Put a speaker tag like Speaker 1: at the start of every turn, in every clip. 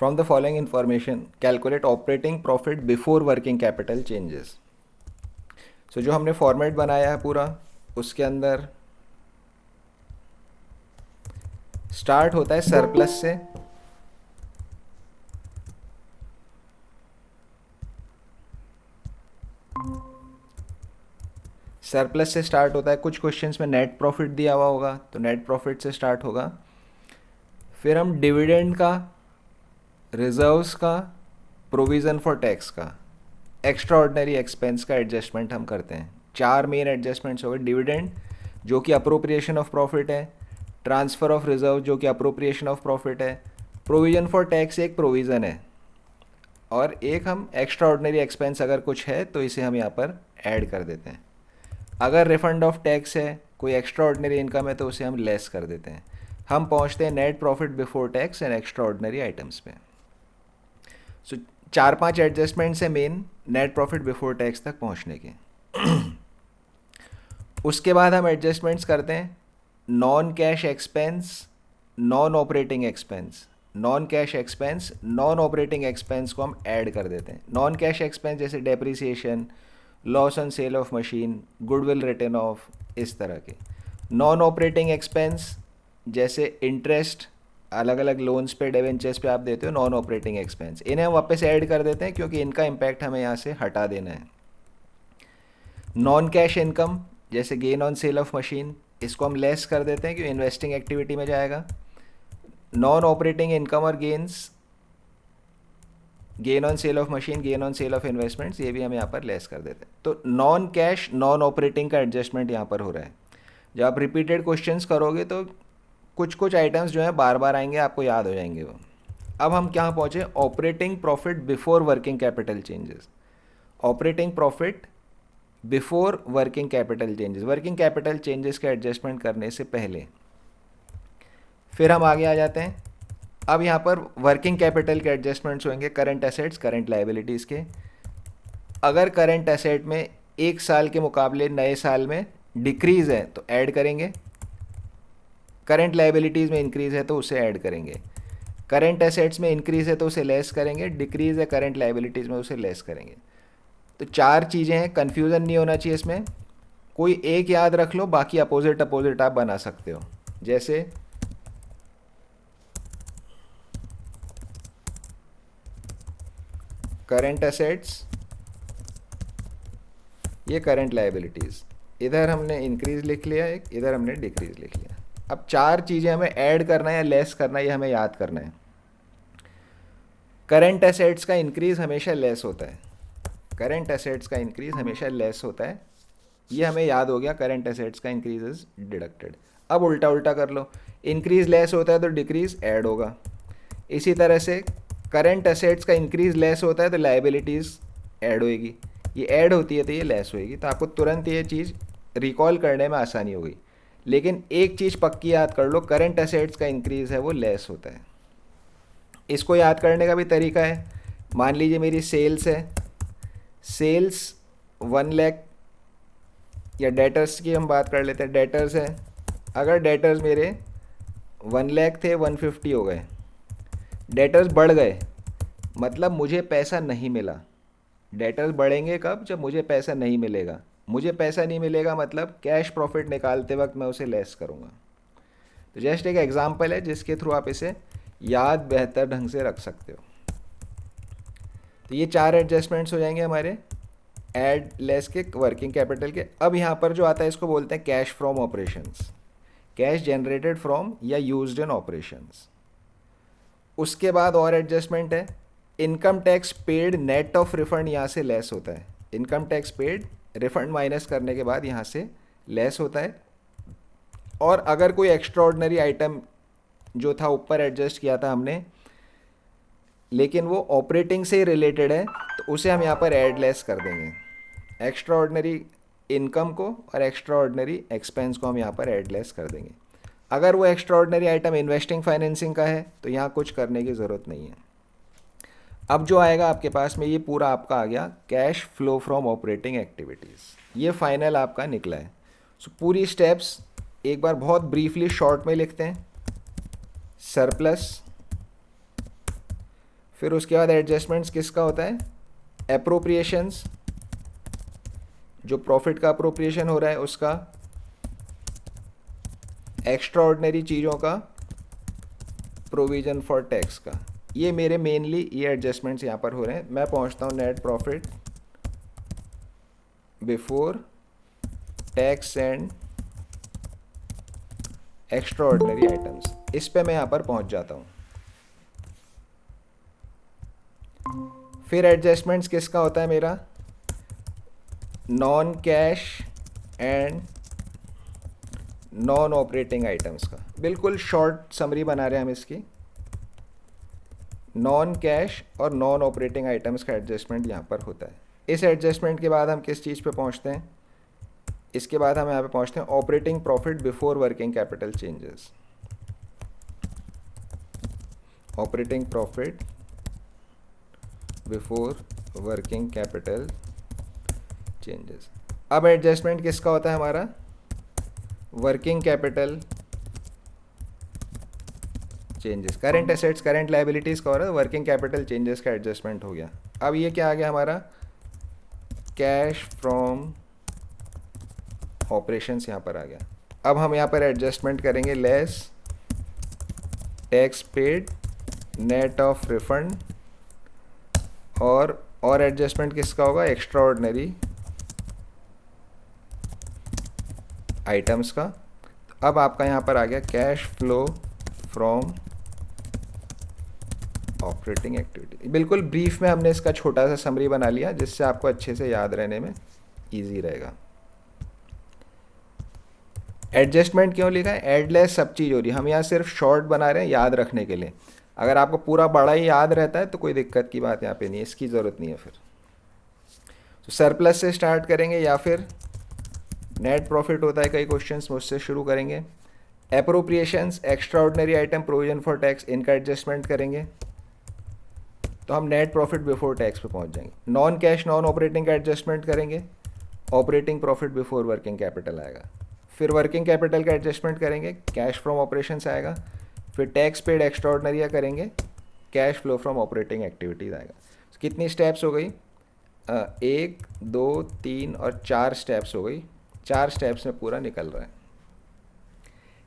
Speaker 1: From the following information calculate operating profit before working capital changes. So जो हमने format बनाया है पूरा, उसके अंदर स्टार्ट होता है सरप्लस से, सरप्लस से स्टार्ट होता है। कुछ क्वेश्चंस में नेट प्रॉफिट दिया हुआ होगा तो नेट प्रॉफिट से स्टार्ट होगा। फिर हम डिविडेंड का, रिजर्व्स का, प्रोविज़न फॉर टैक्स का, एक्स्ट्रा ऑर्डिनरी एक्सपेंस का एडजस्टमेंट हम करते हैं। 4 मेन एडजस्टमेंट्स हो गए। डिविडेंड जो कि अप्रोप्रिएशन ऑफ प्रॉफिट है, ट्रांसफ़र ऑफ रिजर्व जो कि अप्रोप्रिएशन ऑफ प्रॉफिट है, प्रोविज़न फॉर टैक्स एक प्रोविज़न है, और एक हम एक्स्ट्रा ऑर्डिनरी एक्सपेंस अगर कुछ है तो इसे हम यहाँ पर ऐड कर देते हैं। अगर रिफंड ऑफ टैक्स है, कोई एक्स्ट्रा ऑर्डिनरी इनकम है तो उसे हम लेस कर देते हैं। हम पहुँचते हैं net profit before tax and extra ordinary items पे। सो 4-5 एडजस्टमेंट्स है main net profit before tax तक पहुँचने के। उसके बाद हम एडजस्टमेंट्स करते हैं non cash expense, non operating expense. Non cash expense, non operating expense को हम ऐड कर देते हैं। नॉन कैश एक्सपेंस जैसे depreciation, loss on sale of machine, goodwill return of, इस तरह के। नॉन ऑपरेटिंग एक्सपेंस जैसे इंटरेस्ट, अलग अलग लोन्स पे, डिवेंचर्स पे आप देते हो, नॉन ऑपरेटिंग एक्सपेंस, इन्हें हम वापस ऐड कर देते हैं क्योंकि इनका इम्पैक्ट हमें यहाँ से हटा देना है। नॉन कैश इनकम जैसे gain on sale of machine, इसको हम लेस कर देते हैं क्योंकि इन्वेस्टिंग एक्टिविटी में जाएगा। नॉन ऑपरेटिंग इनकम और gains, gain on sale of machine, gain on sale of investments, ये भी हम यहाँ पर लेस कर देते हैं। तो नॉन कैश, नॉन ऑपरेटिंग का एडजस्टमेंट यहाँ पर हो रहा है। जब आप रिपीटेड क्वेश्चंस करोगे तो कुछ कुछ आइटम्स जो है बार बार आएंगे, आपको याद हो जाएंगे वो। अब हम क्या पहुँचे, operating profit before working capital changes. Operating profit before working capital changes, working capital changes का एडजस्टमेंट करने से पहले। फिर हम आगे आ जाते हैं। अब यहाँ पर वर्किंग कैपिटल के एडजस्टमेंट्स होंगे करंट एसेट्स, करंट लाइबिलिटीज़ के। अगर करंट एसेट में एक साल के मुकाबले नए साल में डिक्रीज़ है तो ऐड करेंगे, करंट लाइबिलिटीज़ में इंक्रीज़ है तो उसे ऐड करेंगे। करंट एसेट्स में इंक्रीज़ है तो उसे लेस करेंगे, डिक्रीज़ है करंट लाइबिलिटीज़ में उसे लेस करेंगे। तो 4 चीज़ें हैं, कन्फ्यूज़न नहीं होना चाहिए इसमें। कोई एक याद रख लो, बाकी अपोजिट अपोजिट आप बना सकते हो। जैसे करंट एसेट्स, ये करंट लाइबिलिटीज़, इधर हमने इंक्रीज़ लिख लिया एक, इधर हमने डिक्रीज़ लिख लिया। अब 4 चीज़ें हमें ऐड करना है या लेस करना है, ये हमें याद करना है। करंट एसेट्स का इंक्रीज़ हमेशा लेस होता है, करंट एसेट्स का इंक्रीज़ हमेशा लेस होता है, ये हमें याद हो गया। करंट एसेट्स का इंक्रीज इज डिडक्टेड। अब उल्टा उल्टा कर लो, इंक्रीज़ लेस होता है तो डिक्रीज़ ऐड होगा। इसी तरह से करंट एसेट्स का इंक्रीज़ लेस होता है तो लाइबिलिटीज़ ऐड होएगी, ये ऐड होती है तो ये लेस होएगी। तो आपको तुरंत ये चीज़ रिकॉल करने में आसानी होगी। लेकिन एक चीज़ पक्की याद कर लो, करंट एसेट्स का इंक्रीज़ है वो लेस होता है। इसको याद करने का भी तरीका है। मान लीजिए मेरी सेल्स है, सेल्स 1 लाख, या डेटर्स की हम बात कर लेते हैं, डेटर्स है। अगर डेटर्स मेरे 1 लाख थे, 150 हो गए, डेटर्स बढ़ गए, मतलब मुझे पैसा नहीं मिला। डेटर्स बढ़ेंगे कब, जब मुझे पैसा नहीं मिलेगा। मुझे पैसा नहीं मिलेगा मतलब कैश प्रॉफिट निकालते वक्त मैं उसे लेस करूँगा। तो जस्ट एक एग्जांपल है जिसके थ्रू आप इसे याद बेहतर ढंग से रख सकते हो। तो ये 4 एडजस्टमेंट्स हो जाएंगे हमारे एड लेस के, वर्किंग कैपिटल के। अब यहाँ पर जो आता है इसको बोलते हैं cash from operations, cash generated from या यूज्ड इन ऑपरेशंस। उसके बाद और एडजस्टमेंट है, income tax paid net of refund, यहाँ से लेस होता है। Income tax paid refund minus करने के बाद यहाँ से लेस होता है। और अगर कोई एक्स्ट्रा ऑर्डिनरी आइटम जो था ऊपर एडजस्ट किया था हमने, लेकिन वो ऑपरेटिंग से रिलेटेड है तो उसे हम यहाँ पर ऐड लेस कर देंगे। एक्स्ट्रा ऑर्डिनरी इनकम को और एक्स्ट्रा ऑर्डिनरी एक्सपेंस को हम यहाँ पर ऐड लेस कर देंगे। अगर वो extra ordinary item investing financing का है तो यहाँ कुछ करने की ज़रूरत नहीं है। अब जो आएगा आपके पास में, ये पूरा आपका आ गया cash flow from operating activities, ये फाइनल आपका निकला है। सो पूरी स्टेप्स एक बार बहुत ब्रीफली शॉर्ट में लिखते हैं। सरप्लस, फिर उसके बाद एडजस्टमेंट्स किसका होता है, एप्रोप्रिएशंस, जो प्रॉफिट का अप्रोप्रिएशन हो रहा है उसका, एक्स्ट्रा ऑर्डिनरी चीज़ों का, प्रोविजन फॉर टैक्स का। ये मेरे मेनली ये एडजस्टमेंट्स यहाँ पर हो रहे हैं। मैं पहुँचता हूँ net profit before tax and extra ordinary items, इस पे मैं यहाँ पर पहुँच जाता हूँ। फिर एडजस्टमेंट्स किसका होता है मेरा, non cash and non operating items का। बिल्कुल शॉर्ट समरी बना रहे हैं हम इसकी। नॉन कैश और नॉन ऑपरेटिंग आइटम्स का एडजस्टमेंट यहाँ पर होता है। इस एडजस्टमेंट के बाद हम किस चीज़ पे पहुँचते हैं, इसके बाद हम यहाँ पे पहुँचते हैं operating profit before working capital changes. Operating profit before working capital changes. अब एडजस्टमेंट किसका होता है हमारा, working capital changes. Current assets current liabilities का हो रहा है, वर्किंग कैपिटल चेंजेस का एडजस्टमेंट हो गया। अब ये क्या आ गया हमारा, कैश फ्रॉम ऑपरेशंस यहाँ पर आ गया। अब हम यहाँ पर एडजस्टमेंट करेंगे less tax paid net of refund, और एडजस्टमेंट किसका होगा, एक्स्ट्रा ऑर्डिनरी आइटम्स का। अब आपका यहाँ पर आ गया cash flow from operating activity. बिल्कुल ब्रीफ में हमने इसका छोटा सा समरी बना लिया जिससे आपको अच्छे से याद रहने में इजी रहेगा। एडजस्टमेंट क्यों लिखा है, एडलेस सब चीज़ हो रही है, हम यहाँ सिर्फ शॉर्ट बना रहे हैं याद रखने के लिए। अगर आपको पूरा बड़ा ही याद रहता है तो कोई दिक्कत की बात यहाँ पे नहीं है, इसकी ज़रूरत नहीं है। फिर तो सरप्लस से स्टार्ट करेंगे या फिर नेट प्रॉफिट होता है, कई क्वेश्चंस मुझसे शुरू करेंगे। Appropriations, extraordinary item, provision for tax, इनका एडजस्टमेंट करेंगे तो हम नेट प्रॉफिट बिफोर टैक्स पे पहुंच जाएंगे। नॉन कैश नॉन ऑपरेटिंग का एडजस्टमेंट करेंगे, operating profit before working capital आएगा। फिर वर्किंग कैपिटल का एडजस्टमेंट करेंगे, कैश फ्रॉम ऑपरेशंस आएगा। फिर टैक्स पेड एक्स्ट्रा ऑर्डिनरी करेंगे, cash flow from operating activities आएगा। कितनी स्टेप्स हो गई, 1 2 3 और 4 स्टेप्स हो गई। 4 स्टेप्स में पूरा निकल रहा है।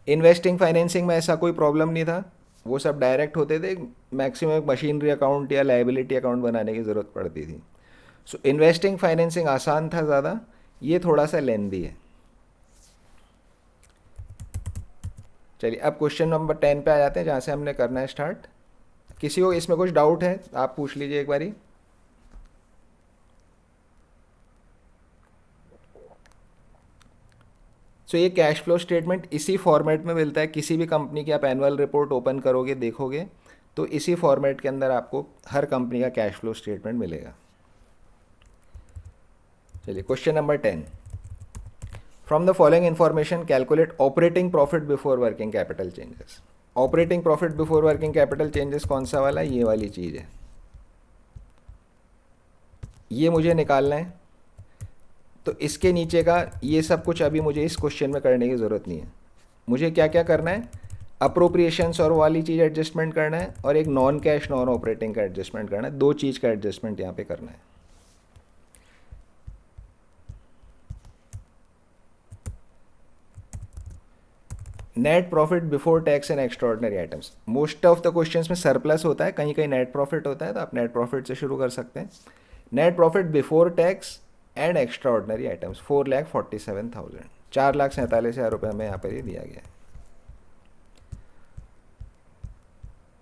Speaker 1: इन्वेस्टिंग फाइनेंसिंग में ऐसा कोई प्रॉब्लम नहीं था, वो सब डायरेक्ट होते थे। मैक्सिमम मशीनरी अकाउंट या लायबिलिटी अकाउंट बनाने की ज़रूरत पड़ती थी। सो इन्वेस्टिंग फाइनेंसिंग आसान था ज़्यादा, ये थोड़ा सा लेंदी है। चलिए अब क्वेश्चन नंबर 10 पे आ जाते हैं जहाँ से हमने करना है स्टार्ट। किसी को इसमें कुछ डाउट है आप पूछ लीजिए एक बारी। सो ये कैश फ्लो स्टेटमेंट इसी फॉर्मेट में मिलता है। किसी भी कंपनी की आप एनुअल रिपोर्ट ओपन करोगे देखोगे तो इसी फॉर्मेट के अंदर आपको हर कंपनी का कैश फ्लो स्टेटमेंट मिलेगा। चलिए question number 10, from the following information calculate operating profit before working capital changes. Operating profit before working capital changes कौन सा वाला है, ये वाली चीज़ है, ये मुझे निकालना है। तो इसके नीचे का ये सब कुछ अभी मुझे इस क्वेश्चन में करने की ज़रूरत नहीं है। मुझे क्या क्या करना है, अप्रोप्रिएशंस और वाली चीज़ एडजस्टमेंट करना है और एक नॉन कैश नॉन ऑपरेटिंग का एडजस्टमेंट करना है। 2 चीज़ का एडजस्टमेंट यहाँ पे करना है। Net profit before tax and extra ordinary items. Most of the questions में सरप्लस होता है, कहीं कहीं नेट प्रॉफिट होता है, तो आप नेट प्रॉफिट से शुरू कर सकते हैं। Net profit before tax and extra ordinary items 4,47,000, 4,47,000 रुपये हमें यहाँ पर ही दिया गया है।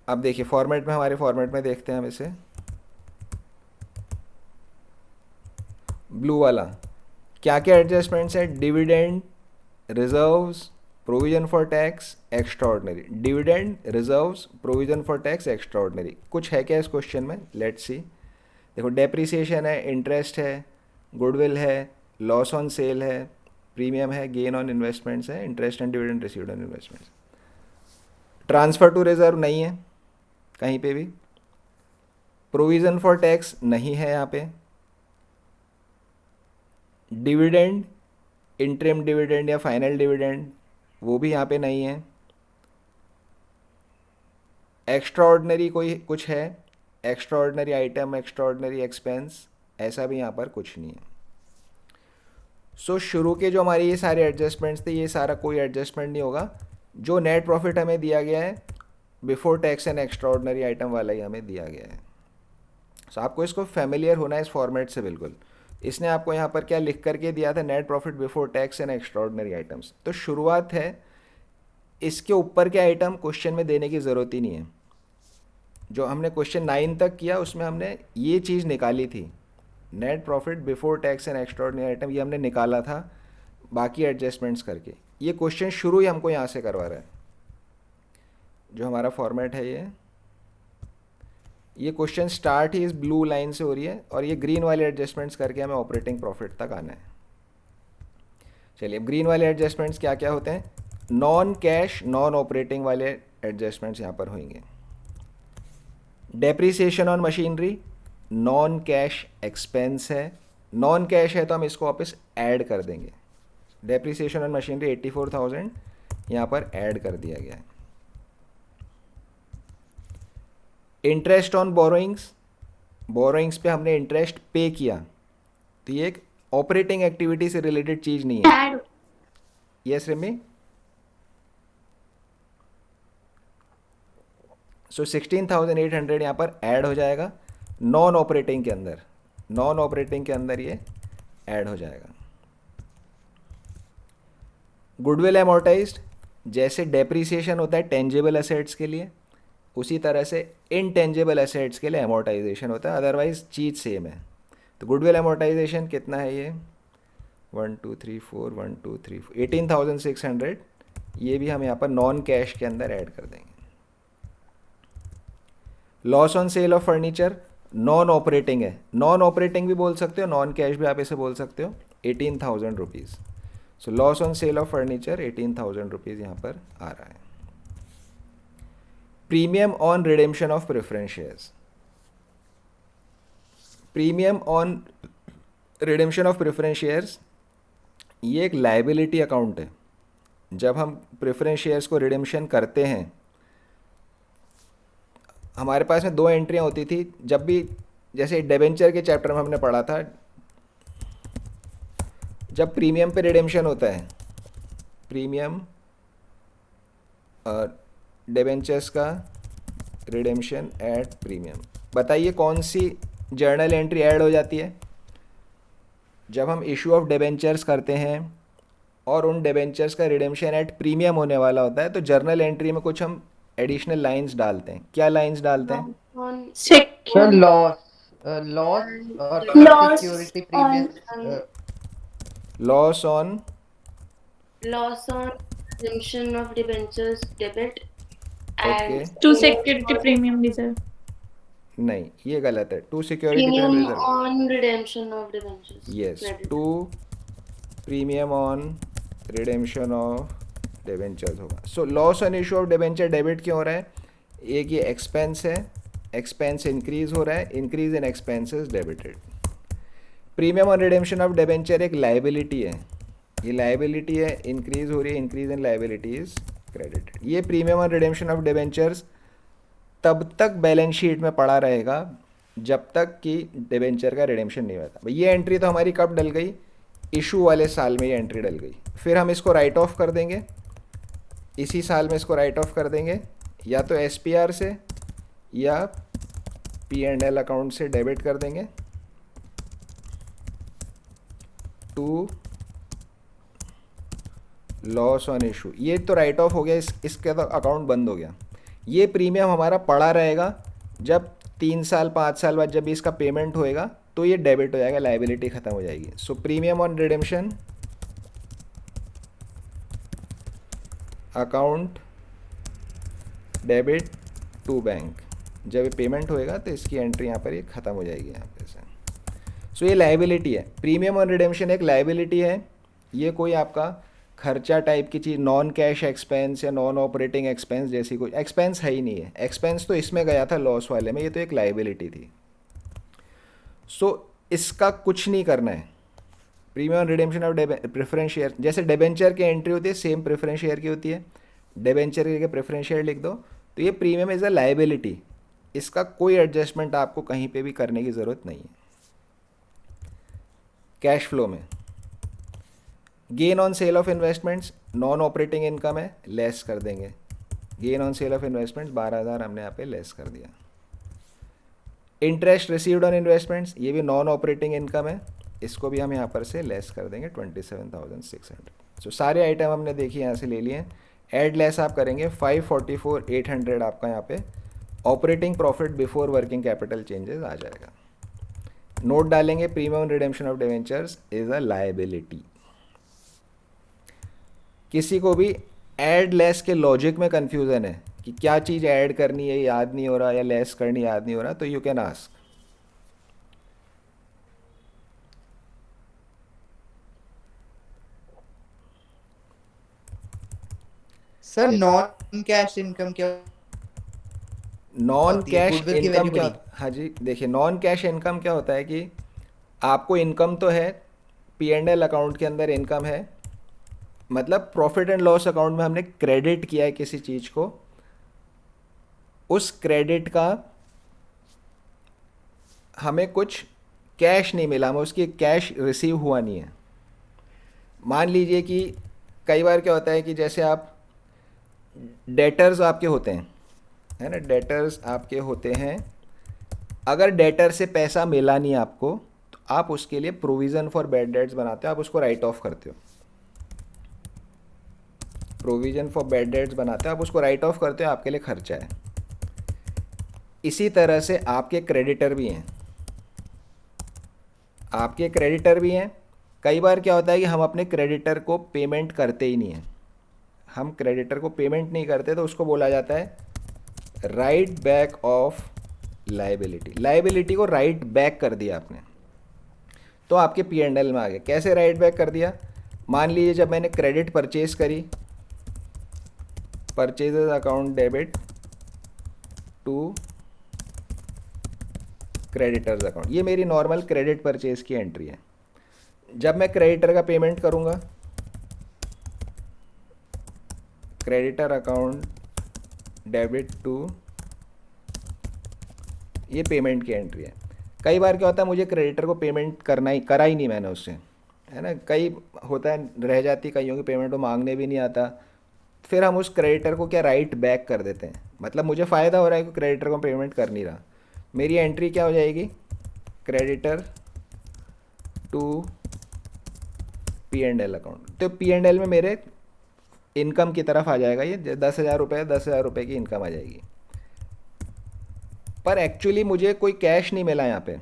Speaker 1: अब देखिए फॉर्मेट में, हमारे फॉर्मेट में देखते हैं हम इसे। ब्लू वाला क्या क्या एडजस्टमेंट्स है, dividend, reserves, provision for tax, extra ordinary. Dividend, reserves, provision for tax, extra ordinary. कुछ है क्या इस क्वेश्चन में, लेट्स सी। देखो डेप्रिसिएशन है, इंटरेस्ट है, गुडविल है, लॉस ऑन सेल है, प्रीमियम है, गेन ऑन इन्वेस्टमेंट्स है, interest and dividend received on investments. Transfer to reserve नहीं है कहीं पे भी। प्रोविज़न फॉर टैक्स नहीं है यहाँ पे। डिविडेंड, इंटरिम डिविडेंड या फाइनल डिविडेंड वो भी यहाँ पे नहीं है। एक्स्ट्रा ऑर्डिनरी कोई कुछ है, extraordinary item, extra ordinary expense, ऐसा भी यहाँ पर कुछ नहीं है। सो शुरू के जो हमारे ये सारे एडजस्टमेंट्स थे, ये सारा कोई एडजस्टमेंट नहीं होगा। जो नेट प्रॉफिट हमें दिया गया है before tax and extra ordinary item वाला ही हमें दिया गया है। सो आपको इसको फेमिलियर होना है इस फॉर्मेट से बिल्कुल। इसने आपको यहाँ पर क्या लिख करके दिया था, net profit before tax and extra ordinary items. तो शुरुआत है, इसके ऊपर के आइटम क्वेश्चन में देने की ज़रूरत ही नहीं है। जो हमने क्वेश्चन 9 तक किया उसमें हमने ये चीज़ निकाली थी, net profit before tax and extra ordinary item, ये हमने निकाला था बाकी एडजस्टमेंट्स करके। ये क्वेश्चन शुरू ही हमको यहाँ से करवा रहा है। जो हमारा फॉर्मेट है ये क्वेश्चन स्टार्ट ही इस ब्लू लाइन से हो रही है और ये ग्रीन वाले एडजस्टमेंट्स करके हमें ऑपरेटिंग प्रॉफिट तक आना है। चलिए, अब ग्रीन वाले एडजस्टमेंट्स क्या क्या होते हैं, नॉन कैश नॉन ऑपरेटिंग वाले एडजस्टमेंट्स यहाँ पर होंगे। Depreciation on machinery non cash expense है, नॉन कैश है तो हम इसको वापस ऐड कर देंगे। डेप्रिसिएशन ऑन मशीनरी 84,000 यहाँ पर ऐड कर दिया गया है। इंटरेस्ट ऑन बोरोइंग्स, बोरोइंग्स पे हमने इंटरेस्ट पे किया, तो ये एक ऑपरेटिंग एक्टिविटी से रिलेटेड चीज़ नहीं है। यस रिमी? सो 16,800 यहाँ पर ऐड हो जाएगा नॉन ऑपरेटिंग के अंदर, नॉन ऑपरेटिंग के अंदर ये ऐड हो जाएगा। गुडविल एमोर्टाइज्ड, जैसे डेप्रिसिएशन होता है टेंजिबल एसेट्स के लिए, उसी तरह से इनटेंजिबल एसेट्स के लिए एमोर्टाइजेशन होता है, अदरवाइज चीज़ सेम है। तो गुडविल एमोर्टाइजेशन कितना है ये 1 2 3 4 1 2 3 4 18,600, ये भी हम यहाँ पर नॉन कैश के अंदर ऐड कर देंगे। Loss on sale of furniture non operating है, नॉन ऑपरेटिंग भी बोल सकते हो, नॉन कैश भी आप इसे बोल सकते हो, 18,000 rupees. So loss on sale of furniture 18,000 rupees यहाँ पर आ रहा है। Premium on redemption of preference shares, premium on redemption of preference shares ये एक लाइबिलिटी अकाउंट है। जब हम प्रेफरेंस शेयर्स को रिडेम्पशन करते हैं, हमारे पास में 2 एंट्रियाँ होती थी। जब भी, जैसे डिबेंचर के चैप्टर में हमने पढ़ा था, जब प्रीमियम पे रिडेम्पशन होता है, प्रीमियम डिबेंचर्स का रिडेम्पशन एट प्रीमियम, बताइए कौन सी जर्नल एंट्री ऐड हो जाती है? जब हम इशू ऑफ डिबेंचर्स करते हैं और उन डिबेंचर्स का रिडेम्पशन एट प्रीमियम होने वाला होता है, तो जर्नल एंट्री में कुछ हम एडिशनल लाइंस डालते हैं। क्या लाइंस डालते हैं?
Speaker 2: सर लॉस और security premium,
Speaker 1: loss on
Speaker 3: redemption of debentures debit
Speaker 1: okay,
Speaker 3: and
Speaker 4: to security premium reserve.
Speaker 1: नहीं ये गलत है। To security
Speaker 3: premium
Speaker 1: premium reserve,
Speaker 3: on redemption of debentures.
Speaker 1: Yes,
Speaker 3: credit.
Speaker 1: To premium on redemption of debentures होगा। So loss on issue of debenture debit क्यों हो रहा है? एक ये एक्सपेंस है, एक्सपेंस इंक्रीज हो रहा है, increase in expenses debited. Premium on redemption of debenture एक लाइबिलिटी है, ये लाइबिलिटी है, इंक्रीज हो रही है, इंक्रीज इन लाइबिलिटीज क्रेडिटेड। ये premium on redemption of debentures तब तक बैलेंस शीट में पड़ा रहेगा जब तक कि डिबेंचर का रिडेम्पशन नहीं होता। ये एंट्री तो हमारी कब डल गई? इशू वाले साल में ये एंट्री डल गई। फिर हम इसको राइट ऑफ कर देंगे, इसी साल में इसको राइट ऑफ कर देंगे, या तो एसपीआर से या पी&एल अकाउंट से डेबिट कर देंगे टू लॉस ऑन इशू। ये तो राइट ऑफ हो गया, इसका तो अकाउंट बंद हो गया। ये प्रीमियम हमारा पड़ा रहेगा, जब 3 साल 5 साल बाद जब भी इसका पेमेंट होएगा तो ये डेबिट हो जाएगा, लाइबिलिटी ख़त्म हो जाएगी। So premium on redemption account debit to bank, जब ये पेमेंट होएगा तो इसकी एंट्री यहाँ पर ये ख़त्म हो जाएगी यहाँ पे से। सो ये लाइबिलिटी है, प्रीमियम ऑन रिडेम्पशन एक लाइबिलिटी है। ये कोई आपका खर्चा टाइप की चीज़, नॉन कैश एक्सपेंस या नॉन ऑपरेटिंग एक्सपेंस जैसी कोई एक्सपेंस है ही नहीं है। एक्सपेंस तो इसमें गया था लॉस वाले में, ये तो एक लाइबिलिटी थी। सो इसका कुछ नहीं करना है। Premium on redemption of preference share, जैसे डिबेंचर की एंट्री होती है सेम प्रेफरेंस शेयर की होती है, डिबेंचर के प्रेफरेंस शेयर लिख दो, तो ये प्रीमियम इज़ अ लाइबिलिटी। इसका कोई एडजस्टमेंट आपको कहीं पे भी करने की ज़रूरत नहीं है। कैश फ्लो में gain on sale of investments non operating income है, लेस कर देंगे। Gain on sale of investments 12,000 हमने यहाँ पे लेस कर दिया। इंटरेस्ट रिसीव्ड ऑन इन्वेस्टमेंट्स ये भी नॉन ऑपरेटिंग इनकम है, इसको भी हम यहाँ पर से लेस कर देंगे 27,600। सो सारे आइटम हमने देखिए यहाँ से ले लिए। ऐड लेस आप करेंगे 544,800 आपका यहाँ पे operating profit before working capital changes आ जाएगा। नोट डालेंगे premium redemption of debentures is a liability. किसी को भी ऐड लेस के लॉजिक में कंफ्यूजन है कि क्या चीज़ ऐड करनी है याद नहीं हो रहा या लेस करनी याद नहीं हो रहा, तो you can ask.
Speaker 2: Sir non cash income क्या
Speaker 1: नॉन
Speaker 2: होती है?
Speaker 1: कैश
Speaker 2: Goodwill की
Speaker 1: इनकम
Speaker 2: value
Speaker 1: क्या,
Speaker 2: बढ़ी।
Speaker 1: हाँ जी देखिए, नॉन कैश इनकम क्या होता है कि आपको इनकम तो है, P&L अकाउंट के अंदर इनकम है, मतलब प्रॉफिट एंड लॉस अकाउंट में हमने क्रेडिट किया है किसी चीज़ को, उस क्रेडिट का हमें कुछ कैश नहीं मिला, हमें उसकी कैश रिसीव हुआ नहीं है। मान लीजिए कि कई बार क्या होता है कि जैसे आप डेटर्स आपके होते हैं, है ना, डेटर्स आपके होते हैं, अगर डेटर से पैसा मिला नहीं आपको तो आप उसके लिए प्रोविज़न फॉर बैड डेट्स बनाते हो, आप उसको राइट ऑफ करते हो। प्रोविज़न फॉर बैड डेट्स बनाते हो, आप उसको राइट ऑफ करते हो, आपके लिए खर्चा है। इसी तरह से आपके क्रेडिटर भी हैं, आपके क्रेडिटर भी हैं। कई बार क्या होता है कि हम अपने क्रेडिटर को पेमेंट करते ही नहीं हैं, हम क्रेडिटर को पेमेंट नहीं करते, तो उसको बोला जाता है right back of liability. Liability को राइट बैक कर दिया आपने, तो आपके P&L में आ गया। कैसे राइट बैक कर दिया? मान लीजिए जब मैंने क्रेडिट परचेज करी, purchases account debit to creditors account, ये मेरी नॉर्मल क्रेडिट परचेज की एंट्री है। जब मैं क्रेडिटर का पेमेंट करूंगा, क्रेडिटर अकाउंट डेबिट टू, ये पेमेंट की एंट्री है। कई बार क्या होता है मुझे क्रेडिटर को पेमेंट करा ही नहीं मैंने उससे, है ना, कई होता है रह जाती कईयों की पेमेंट, वो मांगने भी नहीं आता, फिर हम उस क्रेडिटर को क्या राइट बैक कर देते हैं। मतलब मुझे फ़ायदा हो रहा है कि क्रेडिटर को पेमेंट कर नहीं रहा, मेरी एंट्री क्या हो जाएगी, क्रेडिटर टू P&L अकाउंट। तो P&L में मेरे इनकम की तरफ आ जाएगा, ये 10,000 रुपये, 10,000 रुपये की इनकम आ जाएगी। पर एक्चुअली मुझे कोई कैश नहीं मिला यहाँ पे।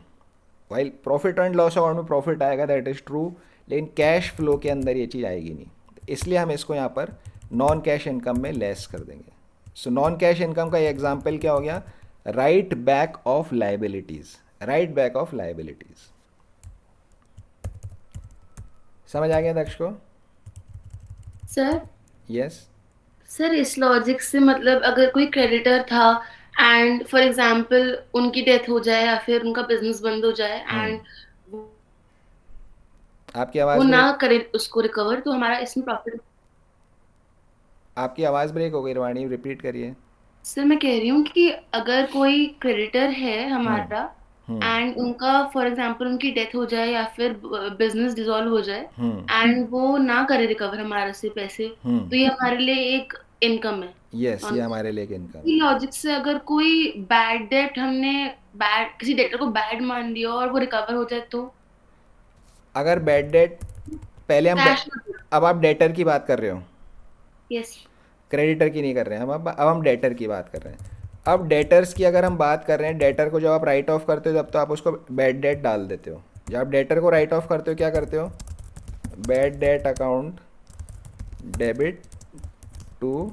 Speaker 1: While profit and loss account में प्रॉफिट आएगा, दैट इज़ ट्रू, लेकिन कैश फ्लो के अंदर ये चीज़ आएगी नहीं, इसलिए हम इसको यहाँ पर नॉन कैश इनकम में लेस कर देंगे। सो नॉन कैश इनकम का ये एग्जाम्पल क्या हो गया, right back of liabilities, right back of liabilities. समझ आ गया दक्ष को?
Speaker 3: Sir
Speaker 1: yes.
Speaker 3: सर इस लॉजिक से मतलब अगर कोई क्रेडिटर था एंड फॉर एग्जांपल उनकी डेथ हो जाए या फिर उनका बिजनेस बंद हो जाए एंड
Speaker 1: आपकी
Speaker 3: वो
Speaker 1: आवाज़
Speaker 3: ना
Speaker 1: ब्रेक,
Speaker 3: करे उसको रिकवर, तो हमारा इसमें प्रॉफिट।
Speaker 1: आपकी आवाज़ ब्रेक हो गई रवानी, रिपीट करिए।
Speaker 3: सर मैं कह रही हूँ कि अगर कोई क्रेडिटर है हमारा एंड उनका फॉर एग्जांपल उनकी डेथ हो जाए या फिर बिजनेस डिसॉल्व हो जाए एंड वो ना करे रिकवर हमारे से पैसे, तो ये हमारे लिए एक इनकम है।
Speaker 1: यस, ये हमारे लिए एक इनकम।
Speaker 3: लॉजिक से अगर कोई बैड डेट, हमने बैड किसी डेटर को बैड मान दिया और वो रिकवर हो जाए तो
Speaker 1: अगर बैड डेट, पहले हम
Speaker 3: कैश।
Speaker 1: अब आप डेटर की बात कर रहे हो,
Speaker 3: यस
Speaker 1: क्रेडिटर की नहीं कर रहे हैं हम। अब हम डेटर की बात कर रहे हैं। अब डेटर्स की अगर हम बात कर रहे हैं, डेटर को जब आप राइट ऑफ करते हो, जब तो आप उसको बैड डेट डाल देते हो। जब आप डेटर को राइट ऑफ करते हो क्या करते हो, bad debt account debit to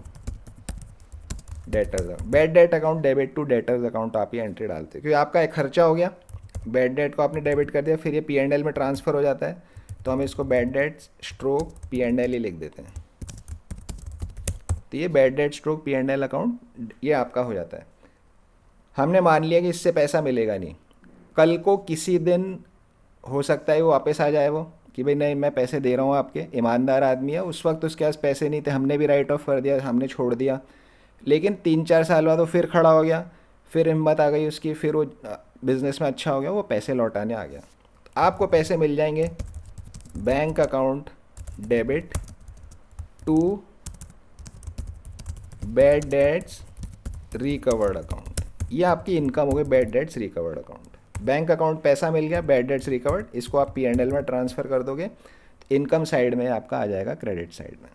Speaker 1: debtors, bad debt account debit to debtors account आप ये एंट्री डालते हो, क्योंकि आपका एक खर्चा हो गया, बैड डेट को आपने डेबिट कर दिया, फिर ये P&L में ट्रांसफ़र हो जाता है, तो हम इसको बैड डेट स्ट्रोक P&L ही लिख देते हैं। तो ये bad debt stroke P&L account ये आपका हो जाता है। हमने मान लिया कि इससे पैसा मिलेगा नहीं, कल को किसी दिन हो सकता है वो वापस आ जाए, वो कि भाई नहीं मैं पैसे दे रहा हूँ, आपके ईमानदार आदमी है, उस वक्त उसके पास पैसे नहीं थे, हमने भी राइट ऑफ कर दिया, हमने छोड़ दिया, लेकिन 3-4 साल बाद वो फिर खड़ा हो गया, फिर हिम्मत आ गई उसकी, फिर वो बिज़नेस में अच्छा हो गया, वो पैसे लौटाने आ गया। आपको पैसे मिल जाएंगे bank account debit to bad debts recovered account. ये आपकी इनकम हो गई bad debts recovered account. Bank account पैसा मिल गया, बैड डेट्स रिकवर्ड, इसको आप P&L में ट्रांसफ़र कर दोगे, इनकम साइड में आपका आ जाएगा क्रेडिट साइड में।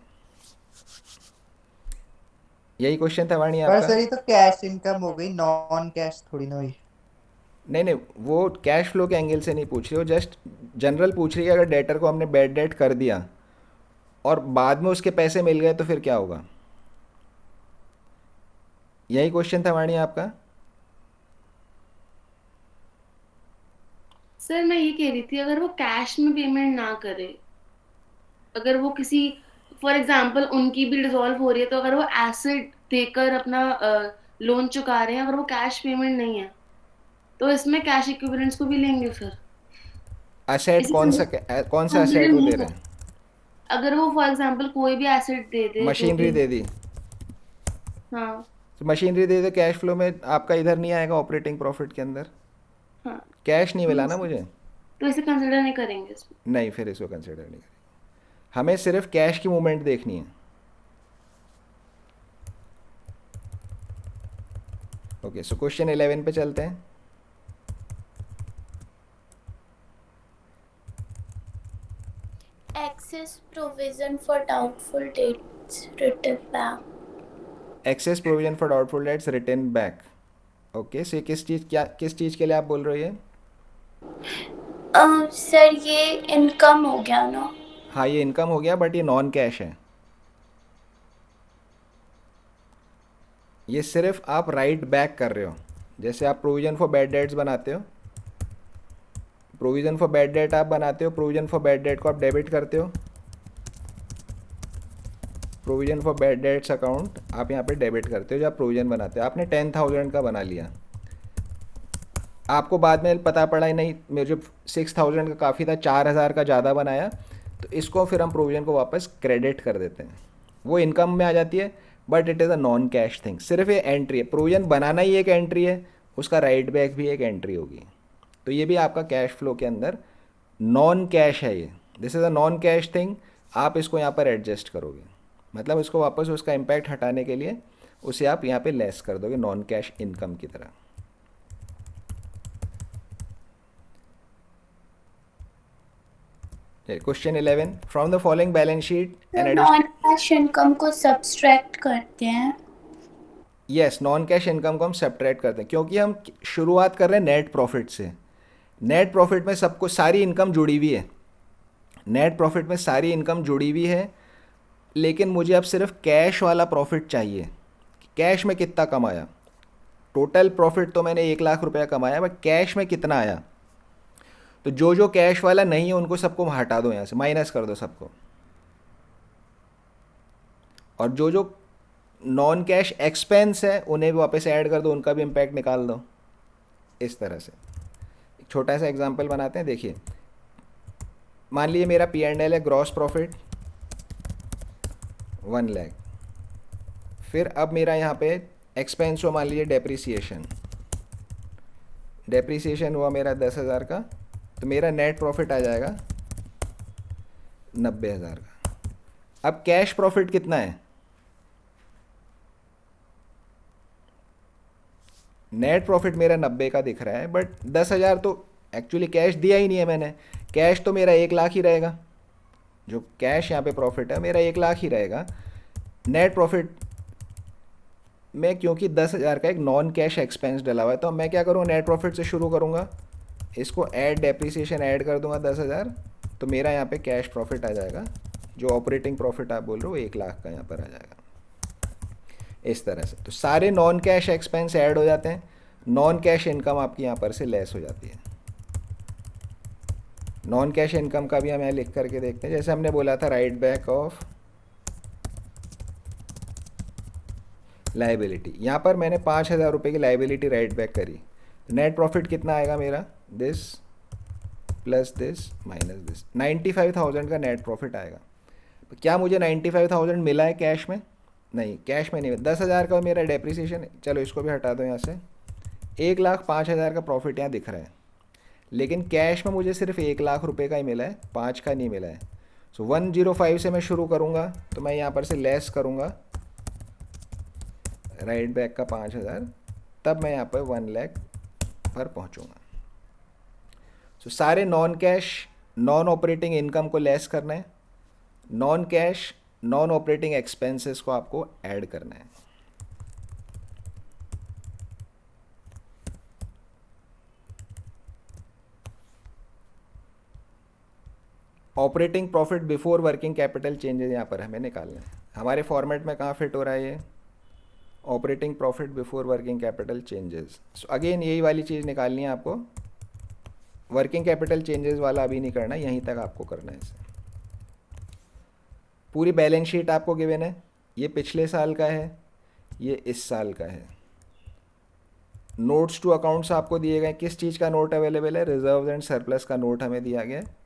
Speaker 1: यही क्वेश्चन था वाणी
Speaker 2: पर
Speaker 1: आपका?
Speaker 2: सर ये तो कैश इनकम हो गई, नॉन कैश थोड़ी ना हुई।
Speaker 1: नहीं नहीं, वो कैश फ्लो के एंगल से नहीं पूछ रही, वो जस्ट जनरल पूछ रही है। अगर डेटर को हमने बैड डेट कर दिया और बाद में उसके पैसे मिल गए तो फिर क्या होगा? यही क्वेश्चन था वाणी आपका?
Speaker 3: सर मैं ये कह रही थी, अगर वो कैश में पेमेंट ना करे, अगर वो किसी, फॉर एग्जांपल उनकी भी डिसॉल्व हो रही है, तो अगर वो एसेट देकर अपना लोन चुका रहे हैं, अगर वो कैश पेमेंट नहीं है, तो इसमें कैश इक्विवेलेंट्स को भी लेंगे फिर?
Speaker 1: असेट
Speaker 3: इसे
Speaker 1: कौन सा
Speaker 3: कंसिडर
Speaker 1: असेट वो
Speaker 3: नहीं
Speaker 1: दे रहे
Speaker 3: कर,
Speaker 1: हैं?
Speaker 3: अगर वो फॉर एग्जांपल कोई भी एसेट दे दे, दो
Speaker 1: मशीनरी
Speaker 3: तीन।
Speaker 1: दे दी,
Speaker 3: हाँ।
Speaker 1: तो मशीनरी दे दे कैश फ्लो में आपका इधर नहीं आएगा, ऑपरेटिंग प्रॉफिट के अंदर
Speaker 3: हाँ,
Speaker 1: कैश नहीं मिला ना मुझे।
Speaker 3: तो इसे कंसिडर नहीं करेंगे इसमें।
Speaker 1: नहीं, फिर इसको कंसिडर नहीं करेंगे, हमें सिर्फ कैश की मूवमेंट देखनी है। ओके, सो क्वेश्चन 11 पे चलते हैं।
Speaker 5: Excess provision for doubtful debts written back.
Speaker 1: Excess provision for doubtful debts written back. Okay, से किस चीज़ के लिए आप बोल रहे हो ये?
Speaker 5: सर ये इनकम हो गया ना?
Speaker 1: हाँ, ये इनकम हो गया, बट ये नॉन कैश है। ये सिर्फ आप राइट बैक कर रहे हो। जैसे आप प्रोविजन फॉर बैड डेट्स बनाते हो, प्रोविजन फॉर बैड डेट आप बनाते हो, प्रोविजन फॉर बैड डेट को आप डेबिट करते हो, provision for bad debts account आप यहाँ पे डेबिट करते हो जब प्रोविजन बनाते हो। आपने 10,000 का बना लिया, आपको बाद में पता पड़ा ही नहीं मेरे जो 6,000 का काफ़ी था, 4,000 का ज़्यादा बनाया, तो इसको फिर हम प्रोविजन को वापस क्रेडिट कर देते हैं, वो इनकम में आ जाती है, but it is a non cash thing. सिर्फ ये एंट्री है, प्रोविजन बनाना ही एक एंट्री है, उसका राइट बैक भी एक एंट्री होगी। तो ये भी आपका कैश फ्लो के अंदर नॉन कैश है। ये this is a non cash thing. आप इसको यहाँ पर एडजस्ट करोगे, मतलब इसको वापस उसका इम्पैक्ट हटाने के लिए उसे आप यहाँ पे लेस कर दोगे नॉन कैश इनकम की तरह। Question 11, from the following balance sheet an
Speaker 5: non cash income को सब्सट्रैक्ट करते हैं।
Speaker 1: यस, नॉन कैश इनकम को हम सब्ट्रैक्ट करते हैं, क्योंकि हम शुरुआत कर रहे हैं नेट प्रॉफिट से। नेट प्रॉफिट में सबको सारी इनकम जुड़ी हुई है, नेट प्रॉफिट में सारी इनकम जुड़ी हुई है, लेकिन मुझे अब सिर्फ कैश वाला प्रॉफिट चाहिए। कैश में कितना कमाया? टोटल प्रॉफिट तो मैंने 1,00,000 रुपया कमाया, बट कैश में कितना आया? तो जो कैश वाला नहीं है उनको सबको हटा दो, यहाँ से माइनस कर दो सबको, और जो नॉन कैश एक्सपेंस है उन्हें भी वापस ऐड कर दो, उनका भी इम्पैक्ट निकाल दो। इस तरह से एक छोटा सा एग्जांपल बनाते हैं। देखिए, मान लीजिए मेरा P&L है, ग्रॉस प्रॉफिट 1,00,000, फिर अब मेरा यहाँ पे एक्सपेंस हुआ मान लीजिए डेप्रीसिएशन हुआ मेरा 10,000 का, तो मेरा नेट प्रॉफिट आ जाएगा 90,000 का। अब कैश प्रॉफिट कितना है? नेट प्रॉफिट मेरा 90 का दिख रहा है, बट 10,000 तो एक्चुअली कैश दिया ही नहीं है मैंने। कैश तो मेरा 1,00,000 ही रहेगा, जो कैश यहाँ पे प्रॉफिट है मेरा 1,00,000 ही रहेगा। नेट प्रॉफिट में क्योंकि 10,000 का एक नॉन कैश एक्सपेंस डला हुआ है, तो मैं क्या करूँ, नेट प्रॉफिट से शुरू करूँगा, इसको ऐड डेप्रीसिएशन ऐड कर दूंगा 10,000, तो मेरा यहाँ पे कैश प्रॉफिट आ जाएगा, जो ऑपरेटिंग प्रॉफिट आप बोल रहे हो 1,00,000 का यहाँ पर आ जाएगा। इस तरह से तो सारे नॉन कैश एक्सपेंस ऐड हो जाते हैं, नॉन कैश इनकम आपकी यहाँ पर से लेस हो जाती है। नॉन कैश इनकम का भी हम यहाँ लिख करके देखते हैं। जैसे हमने बोला था राइट बैक ऑफ लाइबिलिटी, यहाँ पर मैंने 5,000 रुपये की लाइबिलिटी राइट बैक करी, नेट प्रॉफिट कितना आएगा मेरा, this plus this minus this, 95,000 का नेट प्रॉफिट आएगा। तो क्या मुझे 95,000 मिला है कैश में? नहीं, कैश में नहीं। 10,000 का मेरा डेप्रीसिएशन है, चलो इसको भी हटा दो यहाँ से, 1,05,000 का प्रॉफिट यहाँ दिख रहा है, लेकिन कैश में मुझे सिर्फ 1,00,000 का ही मिला है, 5 का नहीं मिला है। सो 105 से मैं शुरू करूँगा, तो मैं यहाँ पर से लेस करूँगा राइट बैक का 5,000, तब मैं यहाँ पर 1,00,000 पर पहुँचूँगा। सो सारे non cash non operating income को लेस करना है, non cash non operating expenses को आपको ऐड करना है। Operating profit before working capital changes यहाँ पर हमें निकालना है। हमारे फॉर्मेट में कहाँ फिट हो रहा है ये operating profit before working capital changes. So again यही वाली चीज़ निकालनी है आपको, वर्किंग कैपिटल चेंजेस वाला अभी नहीं करना, यहीं तक आपको करना है इसे। पूरी बैलेंस शीट आपको गिवन है, ये पिछले साल का है, ये इस साल का है। नोट्स टू अकाउंट्स आपको दिए गए, किस चीज़ का नोट अवेलेबल है, रिजर्व एंड सरप्लस का नोट हमें दिया गया है।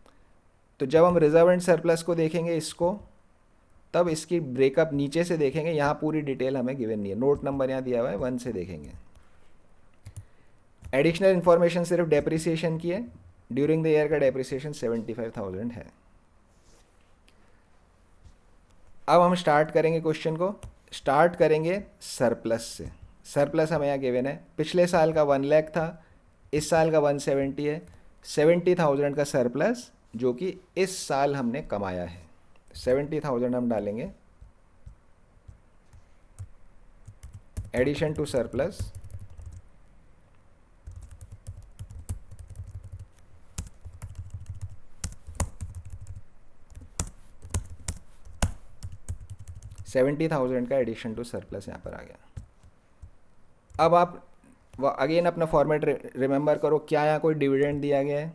Speaker 1: तो जब हम रिजर्व एंड सरप्लस को देखेंगे इसको, तब इसकी ब्रेकअप नीचे से देखेंगे, यहाँ पूरी डिटेल हमें गिवन नहीं है, नोट नंबर यहाँ दिया हुआ है 1 से देखेंगे। एडिशनल इन्फॉर्मेशन सिर्फ डेप्रिसिएशन की है, ड्यूरिंग द ईयर का डेप्रिसिएशन 75,000 है। अब हम स्टार्ट करेंगे क्वेश्चन को, स्टार्ट करेंगे सरप्लस से। सरप्लस हमें यहाँ गिवन है, पिछले साल का 1,00,000 था, इस साल का 170 है, 70,000 का सरप्लस जो कि इस साल हमने कमाया है। 70,000 हम डालेंगे एडिशन टू सरप्लस, $70,000 का एडिशन टू सरप्लस यहाँ पर आ गया। अब आप अगेन अपना फॉर्मेट रिमेंबर करो, क्या यहाँ कोई डिविडेंड दिया गया है?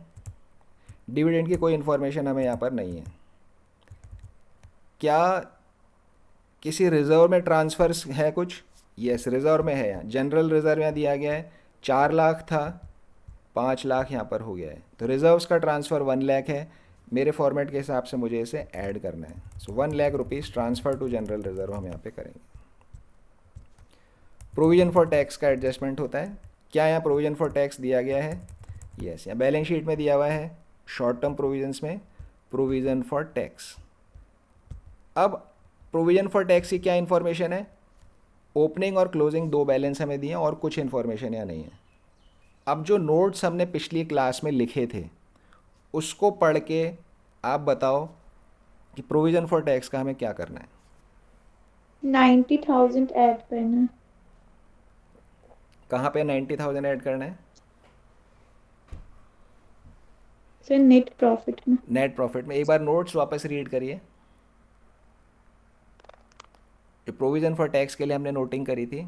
Speaker 1: डिविडेंड की कोई इन्फॉर्मेशन हमें यहाँ पर नहीं है। क्या किसी रिजर्व में ट्रांसफ़र्स है कुछ? यस, रिजर्व में है। यहाँ जनरल रिजर्व यहाँ दिया गया है, 4 लाख था, 5 लाख यहाँ पर हो गया है। तो रिजर्व्स का ट्रांसफ़र 1,00,000 है, मेरे फॉर्मेट के हिसाब से मुझे इसे ऐड करना है। So 1,00,000 rupees transfer to general reserve हम यहाँ पे करेंगे। प्रोविज़न फॉर टैक्स का एडजस्टमेंट होता है। क्या यहाँ प्रोविज़न फॉर टैक्स दिया गया है? यस, यहाँ बैलेंस शीट में दिया हुआ है, शॉर्ट टर्म प्रोविजंस में प्रोविज़न फॉर टैक्स। अब प्रोविज़न फॉर टैक्स की क्या इन्फॉर्मेशन है? ओपनिंग और क्लोजिंग 2 बैलेंस हमें दिए हैं और कुछ इन्फॉर्मेशन यहाँ नहीं है। अब जो नोट्स हमने पिछली क्लास में लिखे थे उसको पढ़ के आप बताओ कि प्रोविज़न फॉर टैक्स का हमें क्या करना है।
Speaker 4: 90,000 ऐड करना है।
Speaker 1: कहाँ पे 90,000 ऐड करना है?
Speaker 4: सर नेट प्रॉफिट में।
Speaker 1: नेट प्रॉफिट में। एक बार नोट्स वापस रीड करिए, जो प्रोविज़न फॉर टैक्स के लिए हमने नोटिंग करी थी।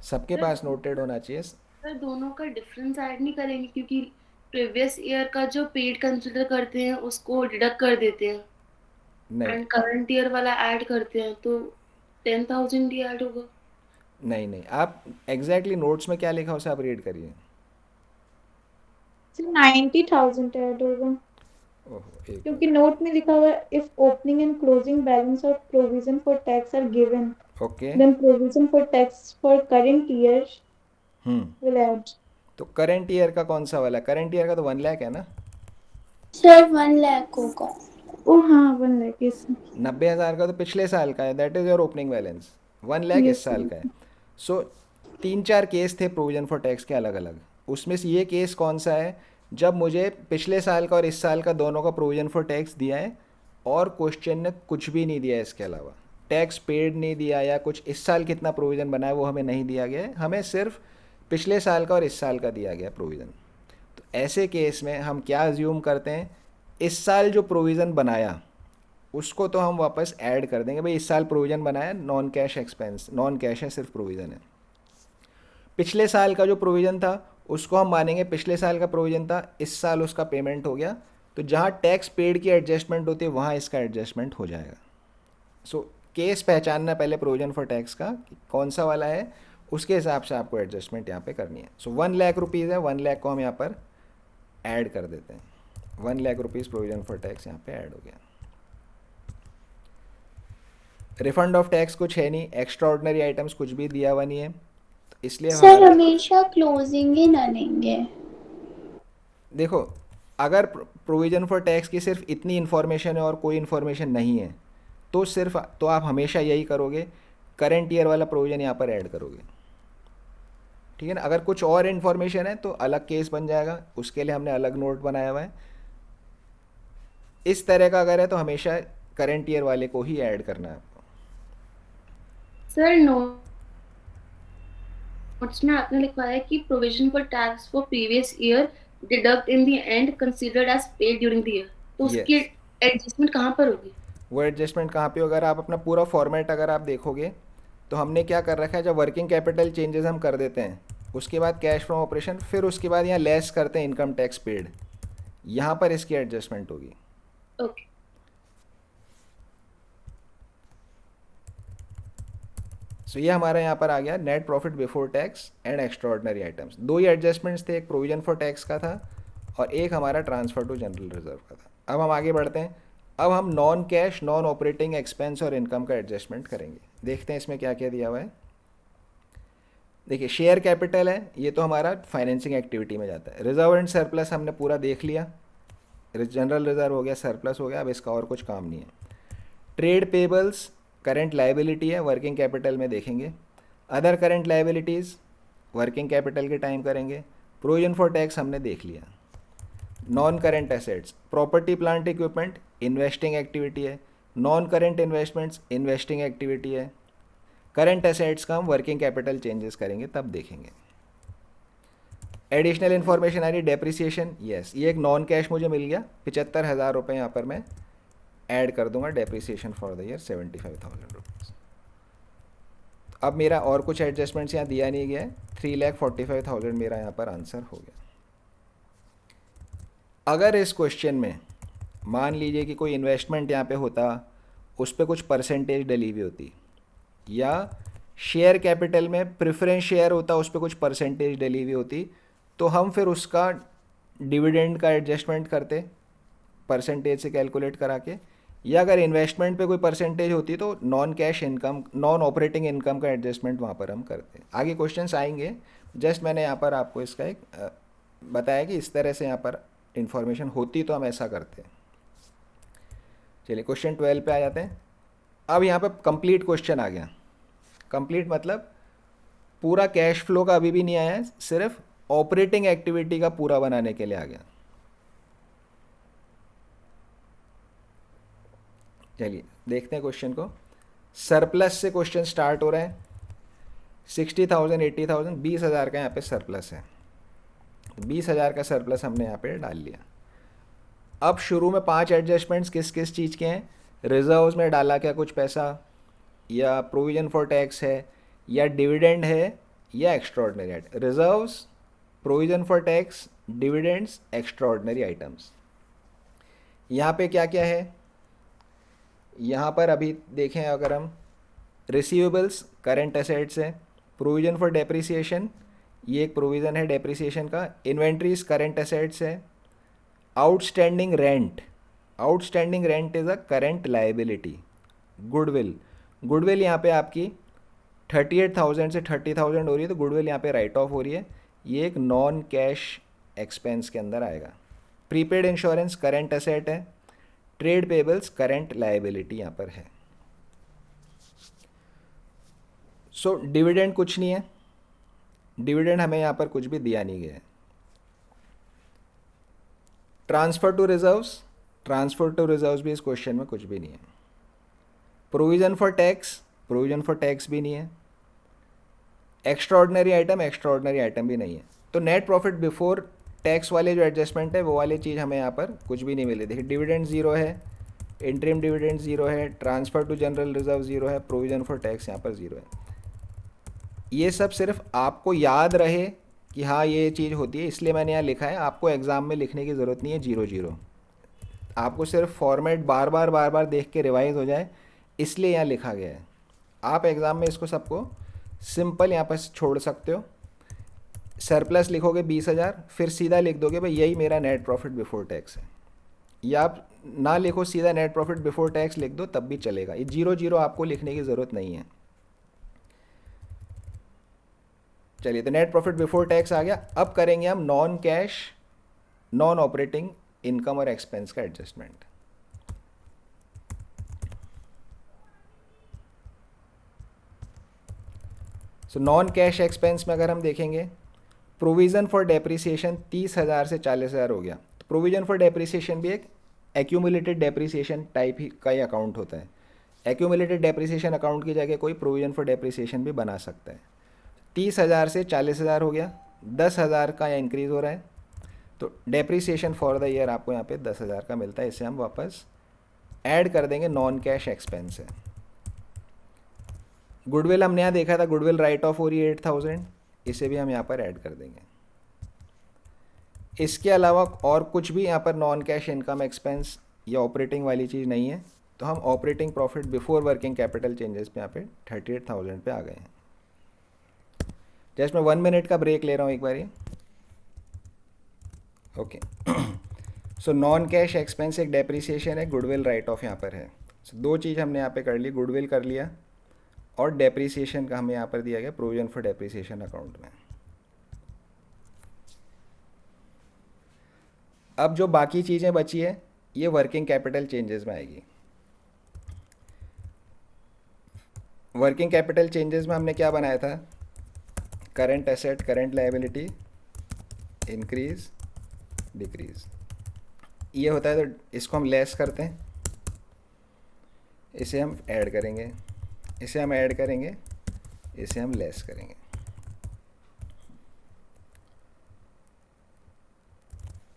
Speaker 1: सबके पास नोटेड होना चाहिए।
Speaker 3: सर दोनों का डिफरेंस ऐड नहीं करेंगे, क्योंकि प्रीवियस ईयर का जो पेड कंसीडर करते हैं उसको डिडक्ट कर देते हैं
Speaker 1: नहीं
Speaker 3: एंड करंट ईयर वाला ऐड करते हैं, तो 10,000 ही ऐड होगा।
Speaker 1: नहीं नहीं, आप एग्जैक्टली नोट्स में क्या लिखा उसे आप रीड करिए।
Speaker 4: सर 90,000 ऐड होगा,
Speaker 1: ओहो, एक
Speaker 4: क्योंकि नोट में लिखा हुआ है if opening and closing balance of provision for tax are given,
Speaker 1: okay.
Speaker 4: Then provision for tax for current year will add.
Speaker 1: तो करंट ईयर का कौन सा वाला? करंट ईयर का तो 1,00,000 है ना।
Speaker 5: सर 1,00,000 होगा।
Speaker 4: ओ हाँ 1 लाख इस
Speaker 1: 90,000 का तो पिछले साल का है, that is your opening balance. 1,00,000 इस
Speaker 4: Yes,
Speaker 1: साल का है। सो 3-4 केस थे प्रोविजन फॉर टैक्स के अलग अलग, उसमें से ये केस कौन सा है जब मुझे पिछले साल का और इस साल का दोनों का प्रोविजन फॉर टैक्स दिया है और क्वेश्चन ने कुछ भी नहीं दिया है इसके अलावा, टैक्स पेड नहीं दिया या कुछ इस साल कितना प्रोविज़न बना है वो हमें नहीं दिया गया है, हमें सिर्फ पिछले साल का और इस साल का दिया गया प्रोविज़न। तो ऐसे केस में हम क्या अज्यूम करते हैं, इस साल जो प्रोविज़न बनाया उसको तो हम वापस ऐड कर देंगे, भाई इस साल प्रोविज़न बनाया, non cash expense, non cash है, सिर्फ प्रोविज़न है। पिछले साल का जो प्रोविज़न था उसको हम मानेंगे पिछले साल का प्रोविज़न था, इस साल उसका पेमेंट हो गया, तो जहाँ टैक्स पेड की एडजस्टमेंट होती है वहाँ इसका एडजस्टमेंट हो जाएगा। सो केस पहचानना पहले प्रोविजन फॉर टैक्स का कि कौन सा वाला है, उसके हिसाब से आपको एडजस्टमेंट यहाँ पे करनी है। सो 1 लाख रुपीज़ है, 1 लाख को हम यहाँ पर ऐड कर देते हैं। 1 lakh rupees provision for tax यहाँ पे ऐड हो गया। रिफंड ऑफ टैक्स कुछ है नहीं, एक्स्ट्रा ऑर्डिनरी आइटम्स कुछ भी दिया हुआ नहीं है, तो इसलिए
Speaker 5: सर
Speaker 1: हमारा
Speaker 5: हमेशा क्लोजिंग ही रनिंग है।
Speaker 1: देखो, अगर प्रोविजन फॉर टैक्स की सिर्फ इतनी इन्फॉर्मेशन है और कोई इन्फॉर्मेशन नहीं है तो आप हमेशा यही करोगे, करंट ईयर वाला प्रोविजन यहाँ पर ऐड करोगे, ठीक है ना। अगर कुछ और इन्फॉर्मेशन है तो अलग केस बन जाएगा, उसके लिए हमने अलग नोट बनाया हुआ है। इस तरह का अगर है तो हमेशा करंट ईयर वाले को ही ऐड करना है आपको।
Speaker 3: सर नोट्स में आपने लिखवाया कि provision for tax for previous year deduct in the end considered as paid during the year, तो उसकी
Speaker 1: Yes.
Speaker 3: एडजस्टमेंट कहाँ पर होगी?
Speaker 1: वो एडजस्टमेंट कहाँ पे, अगर आप अपना पूरा फॉर्मेट अगर आप देखोगे तो हमने क्या कर रखा है, जब वर्किंग कैपिटल चेंजेस हम कर देते हैं उसके बाद कैश फ्रॉम ऑपरेशन, फिर उसके बाद यहाँ लेस करते हैं इनकम टैक्स पेड, यहाँ पर इसकी एडजस्टमेंट होगी।
Speaker 3: ओके।
Speaker 1: सो ये हमारा यहाँ पर आ गया net profit before tax and extra ordinary items. दो ही एडजस्टमेंट्स थे, एक प्रोविजन फॉर टैक्स का था और एक हमारा ट्रांसफर टू जनरल रिजर्व का था। अब हम आगे बढ़ते हैं, अब हम non cash non operating expense और इनकम का एडजस्टमेंट करेंगे। देखते हैं इसमें क्या क्या दिया हुआ है। देखिए, शेयर कैपिटल है, ये तो हमारा फाइनेंसिंग एक्टिविटी में जाता है। रिजर्व एंड सरप्लस हमने पूरा देख लिया, जनरल रिजर्व हो गया, सरप्लस हो गया, अब इसका और कुछ काम नहीं है। ट्रेड पेबल्स करंट लाइबिलिटी है, वर्किंग कैपिटल में देखेंगे। Other current liabilities working capital के टाइम करेंगे। प्रोविजन फॉर टैक्स हमने देख लिया। Non current assets, property plant equipment investing activity है, non current investments investing activity है। करंट एसेट्स का हम वर्किंग कैपिटल चेंजेस करेंगे तब देखेंगे। एडिशनल इन्फॉर्मेशन आ रही डेप्रिसिएशन, यस, ये एक नॉन कैश मुझे मिल गया, 75,000 रुपये यहाँ पर मैं ऐड कर दूंगा depreciation for the year 75,000 rupees. अब मेरा और कुछ एडजस्टमेंट्स यहाँ दिया नहीं गया है, 3,45,000 मेरा यहाँ पर आंसर हो गया। अगर इस क्वेश्चन में मान लीजिए कि कोई इन्वेस्टमेंट यहाँ पे होता, उस पर कुछ परसेंटेज डली हुई होती, या शेयर कैपिटल में प्रेफरेंस शेयर होता, उस पर कुछ परसेंटेज डली हुई होती, तो हम फिर उसका डिविडेंड का एडजस्टमेंट करते परसेंटेज से कैलकुलेट करा के, या अगर इन्वेस्टमेंट पे कोई परसेंटेज होती तो non cash income non operating income का एडजस्टमेंट वहाँ पर हम करते। आगे क्वेश्चंस आएंगे, जस्ट मैंने यहाँ पर आपको इसका एक बताया कि इस तरह से यहाँ पर इंफॉर्मेशन होती तो हम ऐसा करते। चलिए क्वेश्चन 12 पे आ जाते हैं। अब यहाँ पे कंप्लीट क्वेश्चन आ गया। कंप्लीट मतलब पूरा कैश फ्लो का अभी भी नहीं आया है, सिर्फ ऑपरेटिंग एक्टिविटी का पूरा बनाने के लिए आ गया। चलिए देखते हैं क्वेश्चन को। सरप्लस से क्वेश्चन स्टार्ट हो रहा है। 60,000 80,000 20,000 का यहाँ पे सरप्लस है, 20,000 का सरप्लस हमने यहाँ पे डाल लिया। अब शुरू में 5 एडजस्टमेंट्स किस किस चीज़ के हैं, रिजर्व्स में डाला क्या कुछ पैसा, या प्रोविजन फॉर टैक्स है, या डिविडेंड है, या extra ordinary item. Reserves, provision for tax, dividends, extra ordinary items. यहाँ पे क्या क्या है, यहाँ पर अभी देखें अगर हम, रिसीवेबल्स करंट एसेट्स है, प्रोविजन फॉर डेप्रिसिएशन ये एक प्रोविज़न है डेप्रिसिएशन का, इन्वेंट्रीज करंट एसेट्स है, outstanding rent, outstanding rent is a current liability. Goodwill, goodwill यहाँ पे आपकी 38,000 से 30,000 हो रही है तो गुडविल यहाँ पे राइट ऑफ हो रही है, ये एक नॉन कैश एक्सपेंस के अंदर आएगा। प्रीपेड इंश्योरेंस करंट एसेट है, ट्रेड पेबल्स करंट लाइबिलिटी यहाँ पर है। सो डिविडेंड कुछ नहीं है, डिविडेंड हमें यहाँ पर कुछ भी दिया नहीं गया है। Transfer to reserves, transfer to reserves भी इस क्वेश्चन में कुछ भी नहीं है। Provision for tax, provision for tax भी नहीं है। Extraordinary item, extraordinary item भी नहीं है। तो नेट प्रॉफिट बिफोर टैक्स वाले जो एडजस्टमेंट है वो वाली चीज़ हमें यहाँ पर कुछ भी नहीं मिली। देखिए डिविडेंड 0 है, इंटरिम डिविडेंड 0 है, ट्रांसफ़र टू जनरल रिजर्व 0 है, प्रोविज़न फॉर टैक्स यहाँ पर 0 है। ये सब सिर्फ आपको याद रहे कि हाँ ये चीज़ होती है, इसलिए मैंने यहाँ लिखा है। आपको एग्ज़ाम में लिखने की ज़रूरत नहीं है 0 0, आपको सिर्फ फॉर्मेट बार बार देख के रिवाइज हो जाए, इसलिए यहाँ लिखा गया है। आप एग्ज़ाम में इसको सबको सिंपल यहाँ पर छोड़ सकते हो। सरप्लस लिखोगे 20,000, फिर सीधा लिख दोगे भाई यही मेरा नेट प्रॉफिट बिफोर टैक्स है, या आप ना लिखो, सीधा नेट प्रॉफिट बिफोर टैक्स लिख दो तब भी चलेगा। ये 0 आपको लिखने की ज़रूरत नहीं है। चलिए, तो नेट प्रॉफिट बिफोर टैक्स आ गया। अब करेंगे हम non cash non operating income और एक्सपेंस का एडजस्टमेंट। सो नॉन कैश एक्सपेंस में अगर हम देखेंगे, प्रोविज़न फॉर डेप्रिसिएशन 30,000 से 40,000 हो गया। तो प्रोविज़न फॉर डेप्रिसिएशन भी एक एक्यूमुलेटेड डेप्रिसिएशन टाइप ही का ही अकाउंट होता है। एक्यूमुलेटेड डेप्रिसिएशन अकाउंट की जगह कोई प्रोविज़न फॉर डेप्रिसिएशन भी बना सकता है। 30,000 से 40,000 हो गया, 10,000 का यहाँ इंक्रीज़ हो रहा है, तो डेप्रिसिएशन फॉर द ईयर आपको यहाँ पे 10,000 का मिलता है। इसे हम वापस ऐड कर देंगे, नॉन कैश एक्सपेंस है। गुडविल हमने यहाँ देखा था, गुडविल राइट ऑफ हो रही है 8,000, इसे भी हम यहाँ पर ऐड कर देंगे। इसके अलावा और कुछ भी यहाँ पर नॉन कैश इनकम एक्सपेंस या ऑपरेटिंग वाली चीज़ नहीं है, तो हम operating profit before working capital changes पे यहाँ पे 38,000 पे आ गए हैं। जस्ट मैं 1 मिनट का ब्रेक ले रहा हूँ एक बार। Okay, so non cash expense एक डेप्रिसिएशन है, गुडविल राइट ऑफ यहाँ पर है। सो दो चीज़ हमने यहाँ पे कर ली, गुडविल कर लिया और डेप्रिसिएशन का हमें यहाँ पर दिया गया प्रोविजन फॉर डेप्रिसिएशन अकाउंट में। अब जो बाकी चीज़ें बची है ये वर्किंग कैपिटल चेंजेस में आएगी। वर्किंग कैपिटल चेंजेस में हमने क्या बनाया था, current asset current liability increase decrease, ये होता है। तो इसको हम लेस करते हैं, इसे हम ऐड करेंगे, इसे हम ऐड करेंगे, इसे हम लेस करेंगे।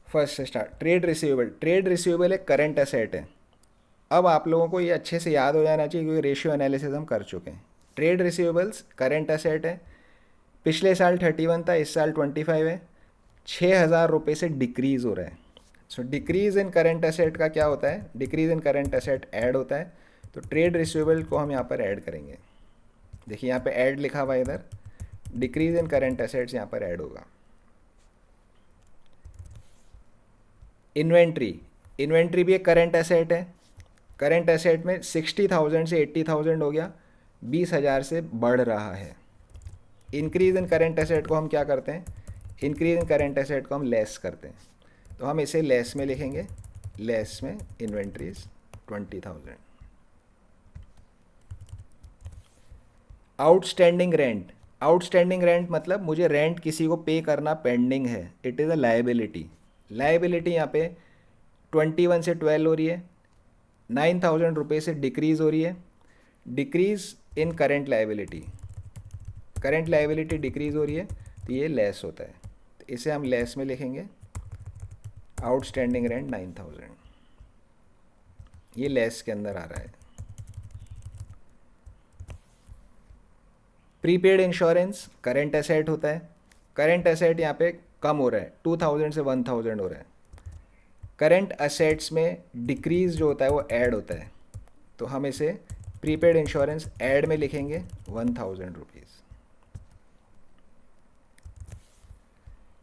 Speaker 1: फर्स्ट से start, trade receivable. Trade receivable एक करंट एसेट है। अब आप लोगों को ये अच्छे से याद हो जाना चाहिए क्योंकि रेशियो एनालिसिस हम कर चुके हैं। ट्रेड रिसीवेबल्स करंट एसेट है, पिछले साल 31 था, इस साल 25 है, 6,000 रुपये से डिक्रीज़ हो रहा है। सो डिक्रीज़ इन करंट एसेट का क्या होता है, डिक्रीज़ इन करंट एसेट ऐड होता है। तो ट्रेड रिसीवेबल को हम यहाँ पर ऐड करेंगे। देखिए यहाँ पे ऐड लिखा हुआ है, इधर डिक्रीज़ इन करंट एसेट्स यहाँ पर ऐड होगा। इन्वेंट्री, इन्वेंट्री भी एक करंट एसेट है। करंट एसेट में 60,000 से 80,000 हो गया, 20,000 से बढ़ रहा है। इंक्रीज इन करंट एसेट को हम क्या करते हैं, इंक्रीज इन करंट एसेट को हम लेस करते हैं। तो हम इसे लेस में लिखेंगे, लेस में inventories 20,000। Outstanding rent, outstanding rent मतलब मुझे रेंट किसी को पे करना पेंडिंग है, it is a liability. Liability यहाँ पे 21 से 12 हो रही है, 9,000 रुपये से डिक्रीज़ हो रही है। डिक्रीज़ इन current liability, current liability decrease हो रही है तो ये लेस होता है। तो इसे हम लेस में लिखेंगे, आउटस्टैंडिंग रेंट 9,000, ये लेस के अंदर आ रहा है। प्रीपेड इंश्योरेंस करंट एसेट होता है, करंट एसेट यहाँ पे कम हो रहा है, 2,000 से 1,000 हो रहा है। करंट एसेट्स में डिक्रीज़ जो होता है वो ऐड होता है, तो हम इसे प्रीपेड इंश्योरेंस ऐड में लिखेंगे 1,000 rupees.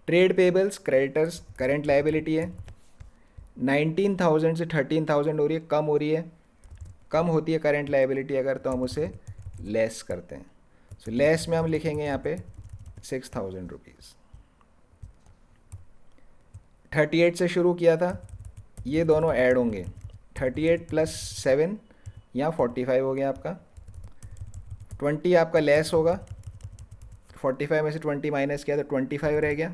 Speaker 1: Trade payables creditors current liability है, 19,000 से 13,000 हो रही है, कम हो रही है। कम होती है करंट लायबिलिटी अगर, तो हम उसे लेस करते हैं। सो लेस में हम लिखेंगे यहाँ पे 6,000 रुपीज़। 38 से शुरू किया था, ये दोनों ऐड होंगे, 38 प्लस 7 यहाँ 45 हो गया आपका। 20 आपका लेस होगा, 45 में से 20 माइनस किया तो 25 रह गया।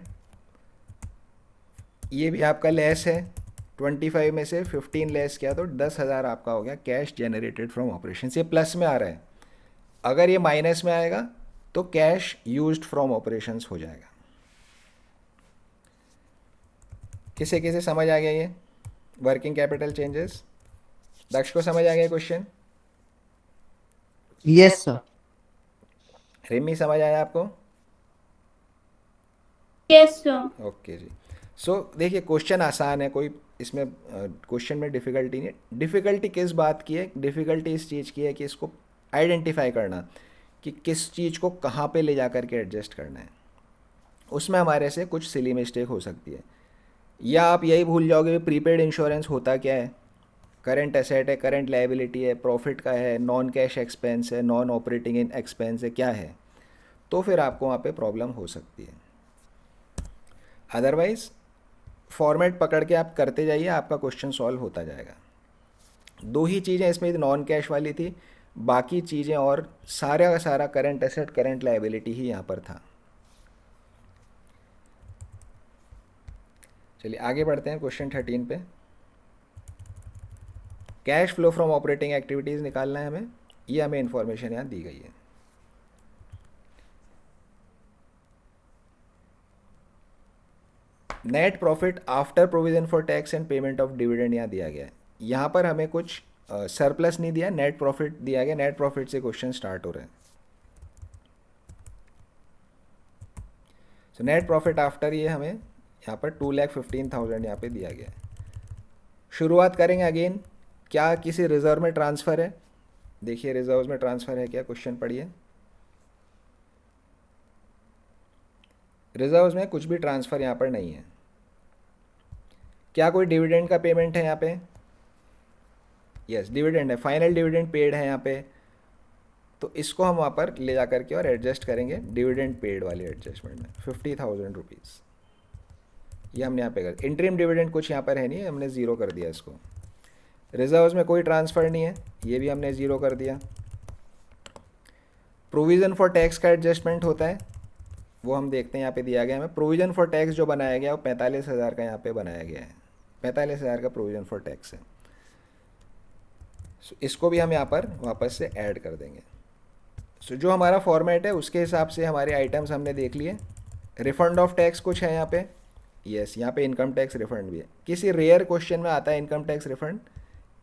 Speaker 1: ये भी आपका लेस है, 25 में से 15 लेस किया तो 10,000 आपका हो गया कैश जनरेटेड फ्रॉम ऑपरेशन। ये प्लस में आ रहा है, अगर ये माइनस में आएगा तो कैश यूज्ड फ्रॉम ऑपरेशंस हो जाएगा। किसे किसे समझ आ गया ये वर्किंग कैपिटल चेंजेस? दक्ष को समझ आ गया क्वेश्चन?
Speaker 2: Yes sir.
Speaker 1: रिमी समझ आया आपको?
Speaker 5: Yes, sir.
Speaker 1: ओके जी। देखिए क्वेश्चन आसान है, कोई इसमें क्वेश्चन में डिफ़िकल्टी नहीं है। डिफ़िकल्टी किस बात की है? डिफ़िकल्टी इस चीज़ की है कि इसको आइडेंटिफाई करना कि किस चीज़ को कहाँ पे ले जा कर के एडजस्ट करना है। उसमें हमारे से कुछ सिली मिस्टेक हो सकती है, या आप यही भूल जाओगे प्रीपेड इंश्योरेंस होता क्या है, करंट एसेट है, करंट लायबिलिटी है, प्रॉफिट का है, नॉन कैश एक्सपेंस है, नॉन ऑपरेटिंग इन एक्सपेंस है, क्या है, तो फिर आपको वहाँ पे प्रॉब्लम हो सकती है। अदरवाइज़ फॉर्मेट पकड़ के आप करते जाइए, आपका क्वेश्चन सॉल्व होता जाएगा। दो ही चीज़ें इसमें नॉन कैश वाली थी, बाकी चीज़ें और सारा का सारा करंट एसेट करंट लायबिलिटी ही यहाँ पर था। चलिए आगे बढ़ते हैं क्वेश्चन 13 पे। Cash flow from operating activities निकालना है हमें, ये हमें इंफॉर्मेशन यहाँ दी गई है। Net profit after provision for tax and payment of dividend यहाँ दिया गया है। यहाँ पर हमें कुछ सरप्लस नहीं दिया, नेट प्रॉफिट दिया गया। नेट प्रॉफिट से क्वेश्चन स्टार्ट हो रहे हैं। सो नेट प्रॉफिट आफ्टर ये हमें यहाँ पर 2,15,000 यहाँ पे दिया गया है। शुरुआत करेंगे अगेन, क्या किसी रिजर्व में ट्रांसफ़र है? देखिए रिजर्व में ट्रांसफ़र है क्या, क्वेश्चन पढ़िए। रिजर्व्स में कुछ भी ट्रांसफ़र यहाँ पर नहीं है। क्या कोई डिविडेंड का पेमेंट है यहाँ पे? यस, डिविडेंड है, फाइनल डिविडेंड पेड है यहाँ पे, तो इसको हम वहाँ पर ले जा करके और एडजस्ट करेंगे डिविडेंड पेड वाले एडजस्टमेंट में 50,000 रुपीज़। ये हमने यहाँ पे कर, इंटरिम डिविडेंड कुछ यहाँ पर है नहीं, हमने ज़ीरो कर दिया इसको। रिजर्व्स में कोई ट्रांसफ़र नहीं है, ये भी हमने ज़ीरो कर दिया। प्रोविज़न फॉर टैक्स का एडजस्टमेंट होता है, वो हम देखते हैं यहाँ पे दिया गया है हमें। प्रोविज़न फॉर टैक्स जो बनाया गया है वो 45,000 का यहाँ पे बनाया गया है, 45,000 का प्रोविज़न फॉर टैक्स है। इसको भी हम यहाँ पर वापस से ऐड कर देंगे। जो हमारा फॉर्मेट है उसके हिसाब से हमारे आइटम्स हमने देख लिए। रिफंड ऑफ टैक्स कुछ है यहाँ पे, यस, यहाँ पे इनकम टैक्स रिफंड भी है। किसी रेयर क्वेश्चन में आता है इनकम टैक्स रिफंड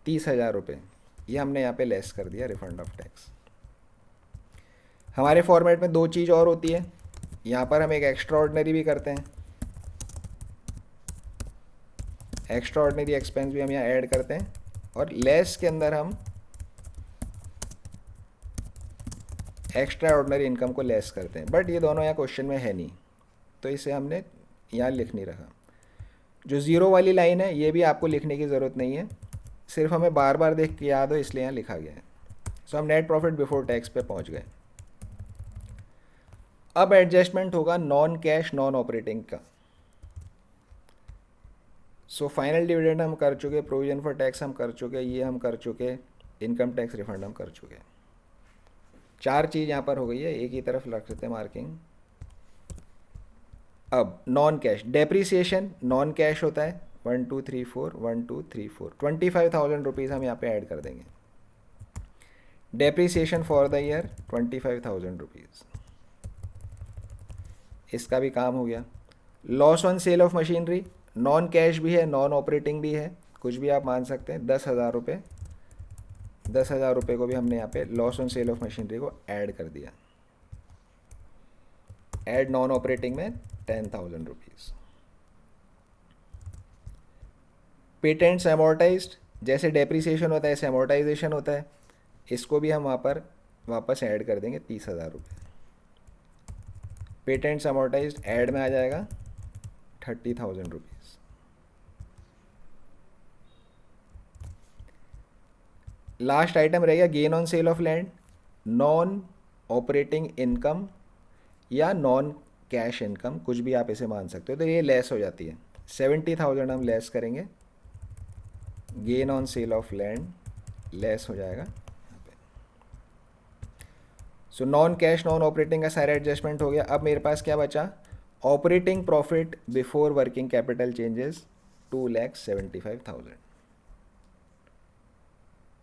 Speaker 1: 30,000 रुपये, ये हमने यहाँ पे लेस कर दिया रिफंड ऑफ टैक्स। हमारे फॉर्मेट में दो चीज़ और होती है, यहाँ पर हम एक एक्स्ट्रा ऑर्डिनरी भी करते हैं, एक्स्ट्रा ऑर्डिनरी एक्सपेंस भी हम यहाँ ऐड करते हैं, और लेस के अंदर हम एक्स्ट्रा ऑर्डिनरी इनकम को लेस करते हैं। बट ये दोनों यहाँ क्वेश्चन में है नहीं, तो इसे हमने यहाँ लिख नहीं रखा। जो ज़ीरो वाली लाइन है ये भी आपको लिखने की ज़रूरत नहीं है, सिर्फ हमें बार बार देख के याद हो इसलिए यहाँ लिखा गया है। सो हम नेट प्रॉफिट बिफोर टैक्स पे पहुँच गए। अब एडजस्टमेंट होगा नॉन कैश नॉन ऑपरेटिंग का। सो फाइनल डिविडेंड हम कर चुके, प्रोविजन फॉर टैक्स हम कर चुके, ये हम कर चुके, इनकम टैक्स रिफंड हम कर चुके। चार चीज़ यहाँ पर हो गई है, एक ही तरफ रख देते हैं मार्किंग। अब non cash depreciation non cash होता है, 1 2 3 4 1 2 3 4 25,000 रुपीज़ हम यहाँ पे ऐड कर देंगे। Depreciation for the year 25,000 rupees, इसका भी काम हो गया। Loss on sale of machinery non cash भी है, नॉन ऑपरेटिंग भी है, कुछ भी आप मान सकते हैं। 10,000 रुपये, 10,000 रुपये को भी हमने यहाँ पे loss on sale of machinery को ऐड कर दिया। ऐड नॉन ऑपरेटिंग में 10,000 रुपीज़। पेटेंट्स अमोर्टाइज्ड, जैसे डेप्रीसिएशन होता है ऐसे अमोर्टाइजेशन होता है, इसको भी हम वहाँ पर वापस ऐड कर देंगे 30,000 रुपये। पेटेंट्स अमोर्टाइज्ड ऐड में आ जाएगा 30,000 रुपीज़। लास्ट आइटम रहेगा gain on sale of land, non operating income या नॉन कैश इनकम, कुछ भी आप इसे मान सकते हो। तो ये लेस हो जाती है, 70,000 हम लेस करेंगे, gain on sale of land less हो जाएगा यहाँ पे। सो नॉन कैश नॉन ऑपरेटिंग का सारा एडजस्टमेंट हो गया। अब मेरे पास क्या बचा, operating profit before working capital changes 2,75,000।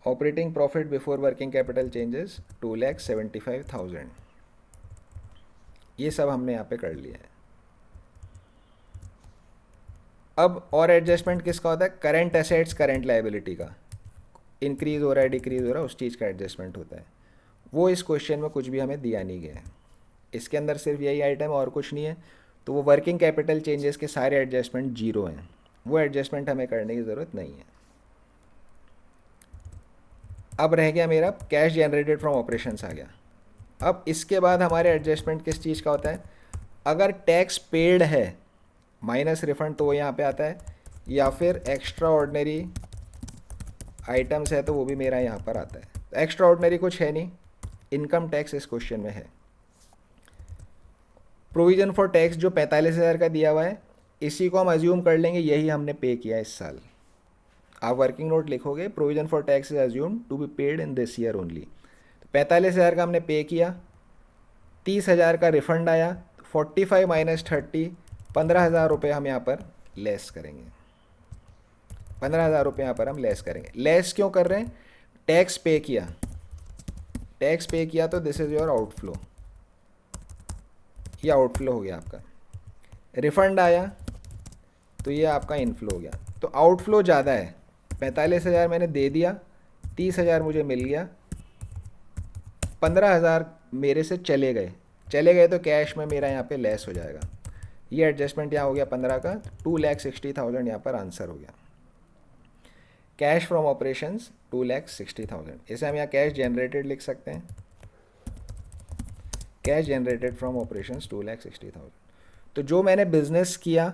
Speaker 1: Operating profit before working capital changes 2,75,000, ये सब हमने यहाँ पे कर लिया है। अब और एडजस्टमेंट किसका होता है, करंट एसेट्स करंट लायबिलिटी का, इंक्रीज हो रहा है डिक्रीज हो रहा है उस चीज़ का एडजस्टमेंट होता है। वो इस क्वेश्चन में कुछ भी हमें दिया नहीं गया है, इसके अंदर सिर्फ यही आइटम और कुछ नहीं है। तो वो वर्किंग कैपिटल चेंजेस के सारे एडजस्टमेंट जीरो हैं, वो एडजस्टमेंट हमें करने की ज़रूरत नहीं है। अब रह गया मेरा कैश जनरेटेड फ्रॉम ऑपरेशंस आ गया। अब इसके बाद हमारे एडजस्टमेंट किस चीज़ का होता है, अगर टैक्स पेड है माइनस रिफंड तो वो यहाँ पे आता है, या फिर एक्स्ट्रा ऑर्डिनरी आइटम्स है तो वो भी मेरा यहाँ पर आता है। एक्स्ट्रा ऑर्डिनरी कुछ है नहीं, इनकम टैक्स इस क्वेश्चन में है। प्रोविज़न फॉर टैक्स जो 45,000 का दिया हुआ है, इसी को हम अज्यूम कर लेंगे यही हमने पे किया इस साल। आप वर्किंग नोट लिखोगे provision for tax is assume to be paid in this year only. तो 45,000 का हमने पे किया, 30,000 का रिफंड आया, 45 माइनस 30 15,000 रुपये हम यहाँ पर लेस करेंगे। 15,000 रुपये यहाँ पर हम लेस करेंगे। लेस क्यों कर रहे हैं, टैक्स पे किया, टैक्स पे किया तो दिस इज़ योर आउटफ्लो, ये आउटफ्लो हो गया आपका। रिफंड आया तो ये आपका इनफ्लो हो गया। तो आउटफ्लो ज़्यादा है, 45,000 मैंने दे दिया, 30,000 मुझे मिल गया, 15,000 मेरे से चले गए तो कैश में मेरा यहाँ पे लेस हो जाएगा। ये एडजस्टमेंट यहाँ हो गया 15 का, 2,60,000 यहाँ पर आंसर हो गया। कैश फ्रॉम ऑपरेशंस 2,60,000, इसे हम यहाँ कैश जनरेटेड लिख सकते हैं। Cash generated from operations 2,60,000। तो जो मैंने बिज़नेस किया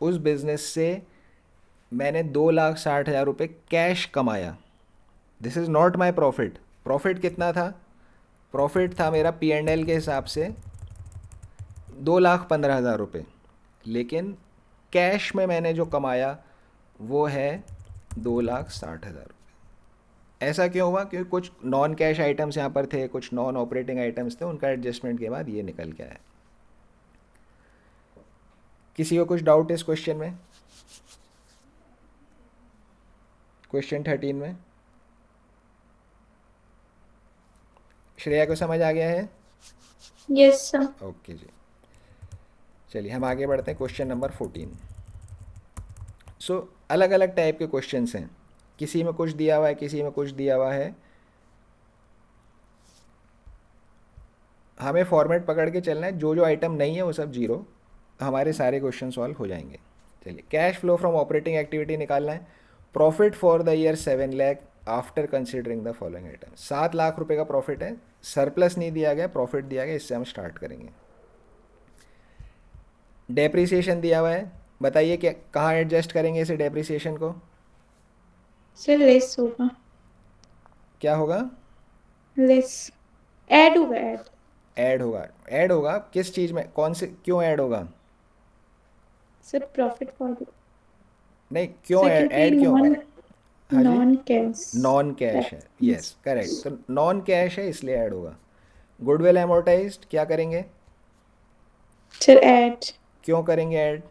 Speaker 1: उस बिज़नेस से मैंने 2,60,000 रुपये कैश कमाया। This is not my profit. Profit कितना था, प्रॉफिट था मेरा P&L के हिसाब से 2,15,000 रुपये, लेकिन कैश में मैंने जो कमाया वो है 2,60,000 रुपये। ऐसा क्यों हुआ, क्योंकि कुछ नॉन कैश आइटम्स यहाँ पर थे, कुछ नॉन ऑपरेटिंग आइटम्स थे, उनका एडजस्टमेंट के बाद ये निकल के आया। किसी को कुछ डाउट इस क्वेश्चन में, क्वेश्चन 13 में? श्रेया को समझ आ गया है?
Speaker 5: Yes, sir.
Speaker 1: ओके जी, चलिए हम आगे बढ़ते हैं। Question number 14। सो अलग अलग टाइप के क्वेश्चंस हैं, किसी में कुछ दिया हुआ है, किसी में कुछ दिया हुआ है। हमें फॉर्मेट पकड़ के चलना है, जो जो आइटम नहीं है वो सब जीरो, हमारे सारे क्वेश्चन सॉल्व हो जाएंगे। चलिए, cash flow from operating activity निकालना है। Profit for the year 7 lakh after considering the following item. 7 lakh रुपए का प्रॉफिट है, सरप्लस नहीं दिया गया, प्रॉफिट दिया गया, इससे हम स्टार्ट करेंगे। डेप्रिसिएशन दिया हुआ है, बताइए क्या कहाँ एडजस्ट करेंगे इसे डेप्रिसिएशन को?
Speaker 4: सर लेस होगा,
Speaker 1: क्या होगा?
Speaker 4: लेस ऐड होगा,
Speaker 1: ऐड होगा। ऐड होगा किस चीज़ में, कौन से, क्यों ऐड होगा?
Speaker 4: सर प्रॉफिट फॉर
Speaker 1: नहीं, क्यों
Speaker 4: सर
Speaker 1: ऐड
Speaker 4: क्योंकि
Speaker 1: क्यों होगा? हाँ जी,
Speaker 4: नॉन कैश,
Speaker 1: नॉन कैश है, यस करेक्ट। तो नॉन कैश है इसलिए ऐड होगा। गुडविल एमोर्टाइज्ड क्या करेंगे,
Speaker 4: सर ऐड,
Speaker 1: क्यों करेंगे ऐड?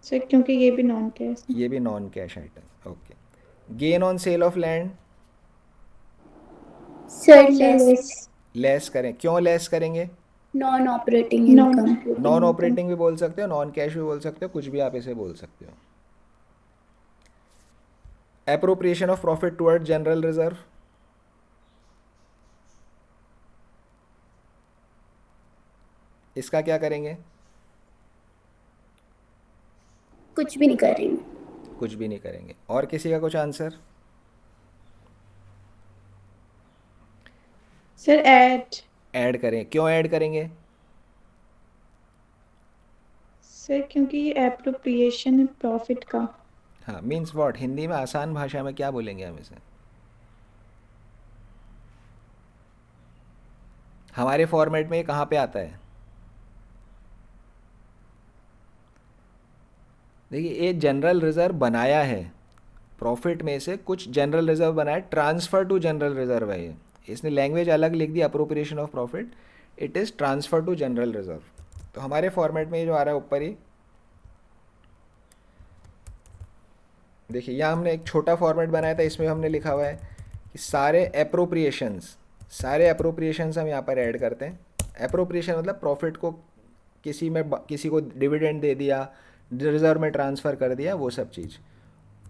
Speaker 4: सर क्योंकि ये भी नॉन कैश,
Speaker 1: ये भी non cash item, okay. Gain on sale of land
Speaker 5: Sir, less.
Speaker 1: Less करें, क्यों लेस करेंगे?
Speaker 5: Non-operating
Speaker 4: non
Speaker 5: income.
Speaker 1: Non operating भी बोल सकते हो, नॉन कैश भी बोल सकते हो, कुछ भी आप इसे बोल सकते हो। Appropriation of profit toward general reserve, इसका क्या करेंगे?
Speaker 5: कुछ भी नहीं करेंगे.
Speaker 1: कुछ भी नहीं करेंगे। और किसी का कुछ आंसर?
Speaker 4: सर ऐड,
Speaker 1: ऐड करें, क्यों ऐड करेंगे?
Speaker 4: सर क्योंकि ये एप्रोप्रिएशन है प्रॉफिट का।
Speaker 1: हाँ, मीन्स व्हाट, हिंदी में आसान भाषा में क्या बोलेंगे हम इसे? हमारे फॉर्मेट में ये कहाँ पे आता है? देखिए, ये जनरल रिजर्व बनाया है, प्रॉफिट में से कुछ जनरल रिजर्व बनाया, ट्रांसफ़र टू जनरल रिजर्व है ये। इसने लैंग्वेज अलग लिख दी, appropriation of profit, it is transfer to general reserve. तो हमारे फॉर्मेट में ये जो आ रहा है ऊपर ही, देखिए यहाँ हमने एक छोटा फॉर्मेट बनाया था, इसमें हमने लिखा हुआ है कि सारे अप्रोप्रिएशंस हम यहाँ पर ऐड करते हैं। एप्रोप्रिएशन मतलब प्रॉफिट को किसी को डिविडेंड दे दिया, रिजर्व में ट्रांसफ़र कर दिया, वो सब चीज़।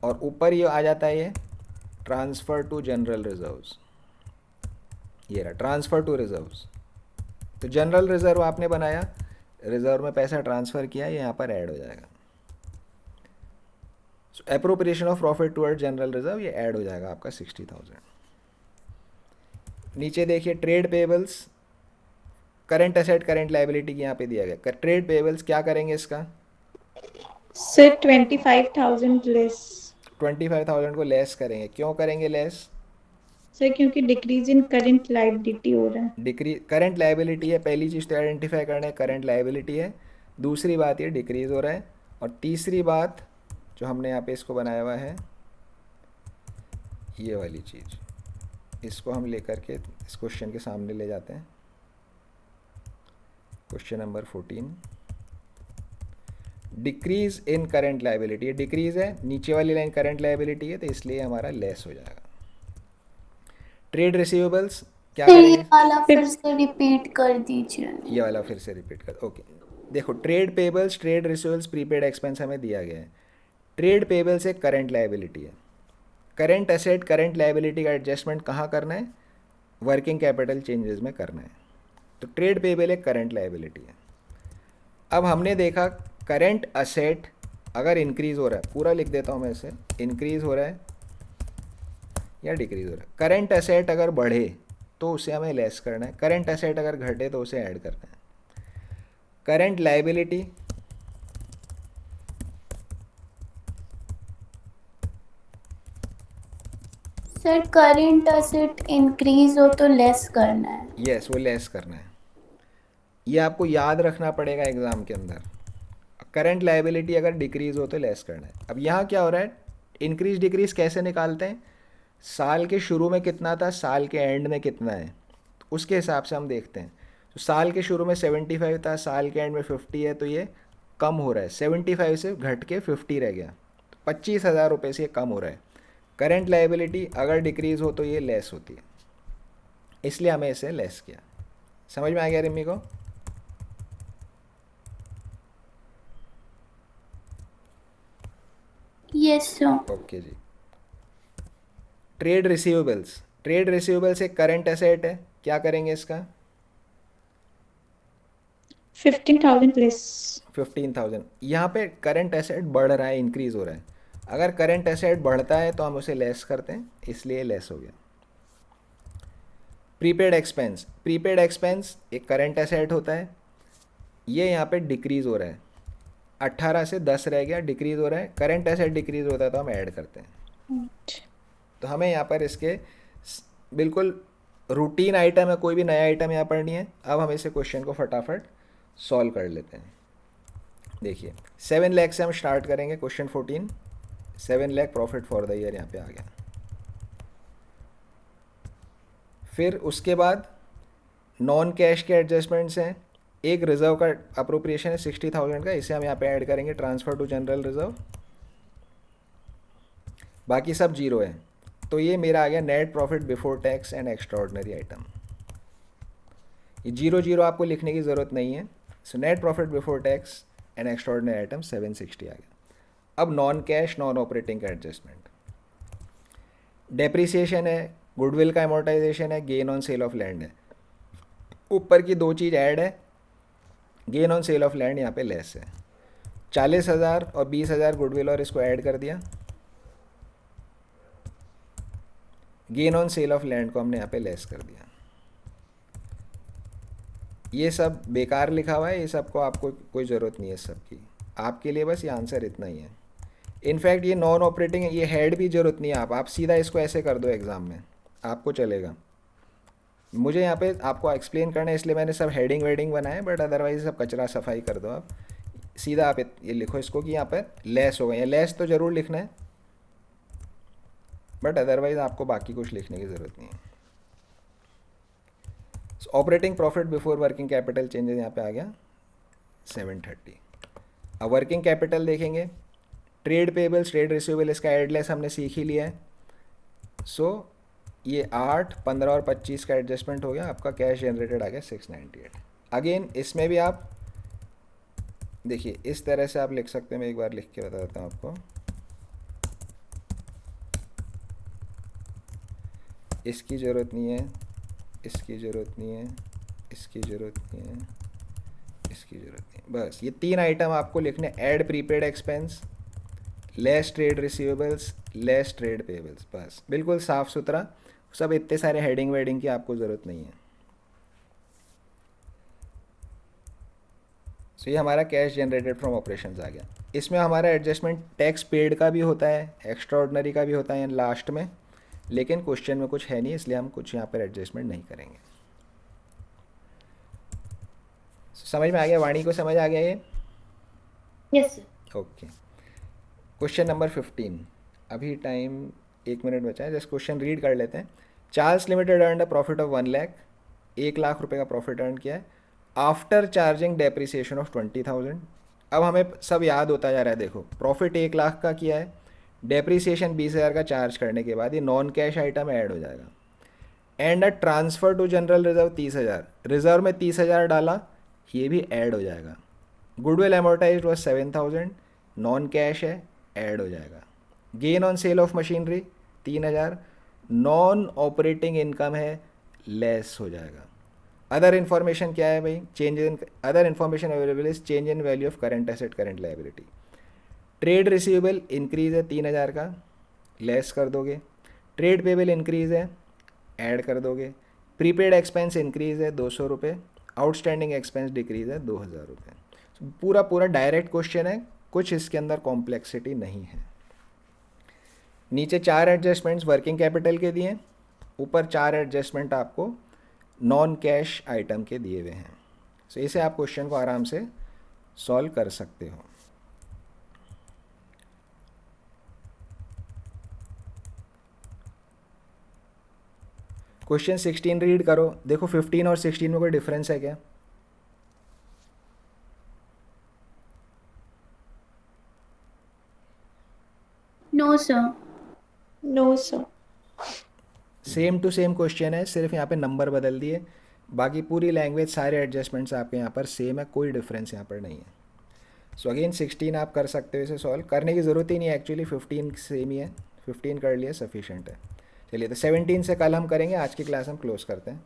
Speaker 1: और ऊपर ये आ जाता है, ये ट्रांसफ़र टू जनरल रिजर्व्स, ये रहा ट्रांसफ़र टू रिजर्व्स। तो जनरल रिजर्व आपने बनाया, रिजर्व में पैसा ट्रांसफ़र किया, ये यहाँ पर ऐड हो जाएगा। So appropriation of profit toward general reserve, ये ऐड हो जाएगा आपका 60,000। नीचे देखिए trade payables, current asset current liability की यहाँ पे दिया गया। ट्रेड पेबल्स क्या करेंगे इसका?
Speaker 4: Sir, 25,000 less.
Speaker 1: 25,000 को लेस करेंगे। क्यों करेंगे लेस?
Speaker 4: सर क्योंकि डिक्रीज इन करंट लायबिलिटी हो रहा है।
Speaker 1: डिक्रीज करंट लाइबिलिटी है, पहली चीज़ तो आइडेंटिफाई करना है करंट लाइबिलिटी है। दूसरी बात ये डिक्रीज हो रहा है, और तीसरी बात जो हमने यहाँ पे इसको बनाया हुआ है ये वाली चीज़, इसको हम लेकर के इस क्वेश्चन के सामने ले जाते हैं। Question number 14, decrease in current liability, ये डिक्रीज है, नीचे वाली लाइन करंट लाइबिलिटी है, तो इसलिए हमारा लेस हो जाएगा। ट्रेड रिसीवेबल्स क्या
Speaker 5: सर ये
Speaker 1: करेंगे?
Speaker 5: वाला फिर से रिपीट कर दीजिए।
Speaker 1: ये वाला फिर से रिपीट कर, ओके। देखो trade payables, trade receivables, prepaid expense हमें दिया गया है। ट्रेड पेबल्स एक करंट लाइबिलिटी है। करंट एसेट करंट लाइबिलिटी का एडजस्टमेंट कहाँ करना है? वर्किंग कैपिटल चेंजेस में करना है। तो ट्रेड पेबल एक करंट लाइबिलिटी है। अब हमने देखा करंट असेट अगर इंक्रीज हो रहा है, पूरा लिख देता हूँ मैं इसे, इंक्रीज हो रहा है या डिक्रीज हो रहा है। करंट असेट अगर बढ़े तो उसे हमें लेस करना है, करंट असेट अगर घटे तो उसे ऐड करना है। Current liability
Speaker 5: sir current asset increase हो तो लेस करना है।
Speaker 1: यस, वो लेस करना है। ये आपको याद रखना पड़ेगा एग्ज़ाम के अंदर। करंट लाइबिलिटी अगर डिक्रीज हो तो लेस करना है। अब यहाँ क्या हो रहा है, इंक्रीज डिक्रीज कैसे निकालते हैं? साल के शुरू में कितना था, साल के एंड में कितना है, तो उसके हिसाब से हम देखते हैं। तो साल के शुरू में 75 था, साल के एंड में 50 है, तो ये कम हो रहा है, 75 से घट के 50 रह गया, तो 25,000 रुपये से ये कम हो रहा है। करंट लाइबिलिटी अगर डिक्रीज हो तो ये लेस होती है, इसलिए हमें इसे लेस किया। समझ में आ गया रिमी को?
Speaker 5: Yes sir.
Speaker 1: ओके जी। ट्रेड रिसीवेबल्स, ट्रेड रिसीवेबल्स एक करंट एसेट है, क्या करेंगे इसका?
Speaker 4: 15,000 लेस।
Speaker 1: 15,000। यहाँ पे करंट एसेट बढ़ रहा है, इंक्रीज हो रहा है। अगर करंट एसेट बढ़ता है तो हम उसे लेस करते हैं, इसलिए लेस हो गया। प्रीपेड एक्सपेंस, प्रीपेड एक्सपेंस एक करंट एसेट होता है, ये यहाँ पे डिक्रीज हो रहा है, 18 से 10 रह गया, डिक्रीज हो रहा है। करंट एसेट डिक्रीज होता है तो हम ऐड करते हैं। तो हमें यहाँ पर इसके बिल्कुल रूटीन आइटम है, कोई भी नया आइटम यहाँ पर नहीं है। अब हम इसे क्वेश्चन को फटाफट सॉल्व कर लेते हैं। देखिए 7 लाख से हम स्टार्ट करेंगे। Question 14, 7 lakh profit for the year यहाँ पे आ गया। फिर उसके बाद नॉन कैश के एडजस्टमेंट्स हैं। एक रिजर्व का अप्रोप्रिएशन है 60,000 का, इसे हम यहाँ पे ऐड करेंगे, ट्रांसफ़र टू जनरल रिजर्व। बाकी सब जीरो है, तो ये मेरा आ गया net profit before tax and extraordinary item. ये 0 आपको लिखने की ज़रूरत नहीं है। So net profit before tax and extraordinary item 760 आ गया। अब नॉन कैश नॉन ऑपरेटिंग का एडजस्टमेंट, डेप्रिसिएशन है, गुडविल का अमोर्टाइजेशन है, gain on sale of land है। ऊपर की दो चीज़ ऐड है, gain on sale of land यहाँ पे लेस है। 40,000 और 20,000 गुडविल और इसको ऐड कर दिया। Gain on sale of land को हमने यहाँ पे लेस कर दिया। ये सब बेकार लिखा हुआ है, ये सब को आपको कोई ज़रूरत नहीं है सब की, आपके लिए बस ये आंसर इतना ही है। इनफैक्ट ये नॉन ऑपरेटिंग है, ये हेड भी ज़रूरत नहीं है, आप सीधा इसको ऐसे कर दो एग्ज़ाम में, आपको चलेगा। मुझे यहाँ पे आपको एक्सप्लेन करना है इसलिए मैंने सब हेडिंग वेडिंग बनाए, बट अदरवाइज सब कचरा सफाई कर दो आप। सीधा आप ये लिखो इसको कि यहाँ पर लेस हो गए, लेस तो ज़रूर लिखना है, बट अदरवाइज आपको बाकी कुछ लिखने की ज़रूरत नहीं है। Operating profit before working capital changes यहाँ पे आ गया 730। अब वर्किंग कैपिटल देखेंगे, ट्रेड पेबल्स ट्रेड रिसीवेबल, इसका एडलेस हमने सीख ही लिया है। सो ये 8, 15 और 25 का एडजस्टमेंट हो गया, आपका कैश जनरेटेड आ गया 698। अगेन इसमें भी आप देखिए इस तरह से आप लिख सकते हैं, मैं एक बार लिख के बता देता हूँ आपको। इसकी ज़रूरत नहीं है, इसकी ज़रूरत नहीं है, इसकी ज़रूरत नहीं है, इसकी ज़रूरत नहीं, बस ये 3 आइटम आपको लिखने, add prepaid expense, less trade receivables, less trade payables, बस बिल्कुल साफ़ सुथरा, सब इतने सारे हेडिंग वेडिंग की आपको ज़रूरत नहीं है। सो ये हमारा कैश जनरेटेड फ्रॉम ऑपरेशंस आ गया। इसमें हमारा एडजस्टमेंट टैक्स पेड का भी होता है, एक्स्ट्रा ऑर्डनरी का भी होता है लास्ट में, लेकिन क्वेश्चन में कुछ है नहीं, इसलिए हम कुछ यहाँ पर एडजस्टमेंट नहीं करेंगे। समझ में आ गया? वाणी को समझ आ गया ये?
Speaker 3: Yes sir.
Speaker 1: Okay, question number 15। अभी टाइम 1 मिनट बचा है, जस्ट क्वेश्चन रीड कर लेते हैं। Charles limited earn a profit of 1 lakh, 1 lakh रुपए का प्रॉफिट अर्न किया है आफ्टर चार्जिंग डेप्रिसिएशन ऑफ 20,000। अब हमें सब याद होता जा रहा है, देखो प्रॉफिट 1 लाख का किया है, डेप्रिसिएशन 20,000 का चार्ज करने के बाद ये नॉन कैश आइटम ऐड हो जाएगा। And a transfer to general reserve 30,000, reserve में 30,000 डाला, ये भी ऐड हो जाएगा। Goodwill amortised was 7,000, non cash है, ऐड हो जाएगा। Gain on sale of machinery 3,000, non operating income है, लेस हो जाएगा। अदर इन्फॉर्मेशन क्या है भाई? Change in other information available is change in value of current asset current liability. Trade receivable increase है 3,000 का, लेस कर दोगे। ट्रेड पेबल इंक्रीज है, ऐड कर दोगे। प्रीपेड एक्सपेंस इंक्रीज है 200 रुपये, आउटस्टैंडिंग एक्सपेंस डिक्रीज है 2,000 रुपये। पूरा पूरा डायरेक्ट क्वेश्चन है, कुछ इसके अंदर कॉम्प्लेक्सिटी नहीं है। नीचे 4 एडजस्टमेंट्स वर्किंग कैपिटल के दिए, ऊपर 4 एडजस्टमेंट आपको नॉन कैश आइटम के दिए हुए हैं। सो इसे आप क्वेश्चन को आराम से सॉल्व कर सकते हो। क्वेश्चन 16 रीड करो, देखो 15 और 16 में कोई डिफरेंस है क्या?
Speaker 5: No, sir.
Speaker 4: No, sir.
Speaker 1: Same to same question है, सिर्फ यहाँ पे नंबर बदल दिए, बाकी पूरी लैंग्वेज सारे एडजस्टमेंट्स आपके यहाँ पर सेम है, कोई डिफरेंस यहाँ पर नहीं है। सो अगेन 16 आप कर सकते हो, इसे सॉल्व करने की ज़रूरत ही नहीं है एक्चुअली, 15 सेम ही है, 15 कर लिए सफिशेंट है। चलिए तो 17 से कल हम करेंगे, आज की क्लास हम क्लोज करते हैं।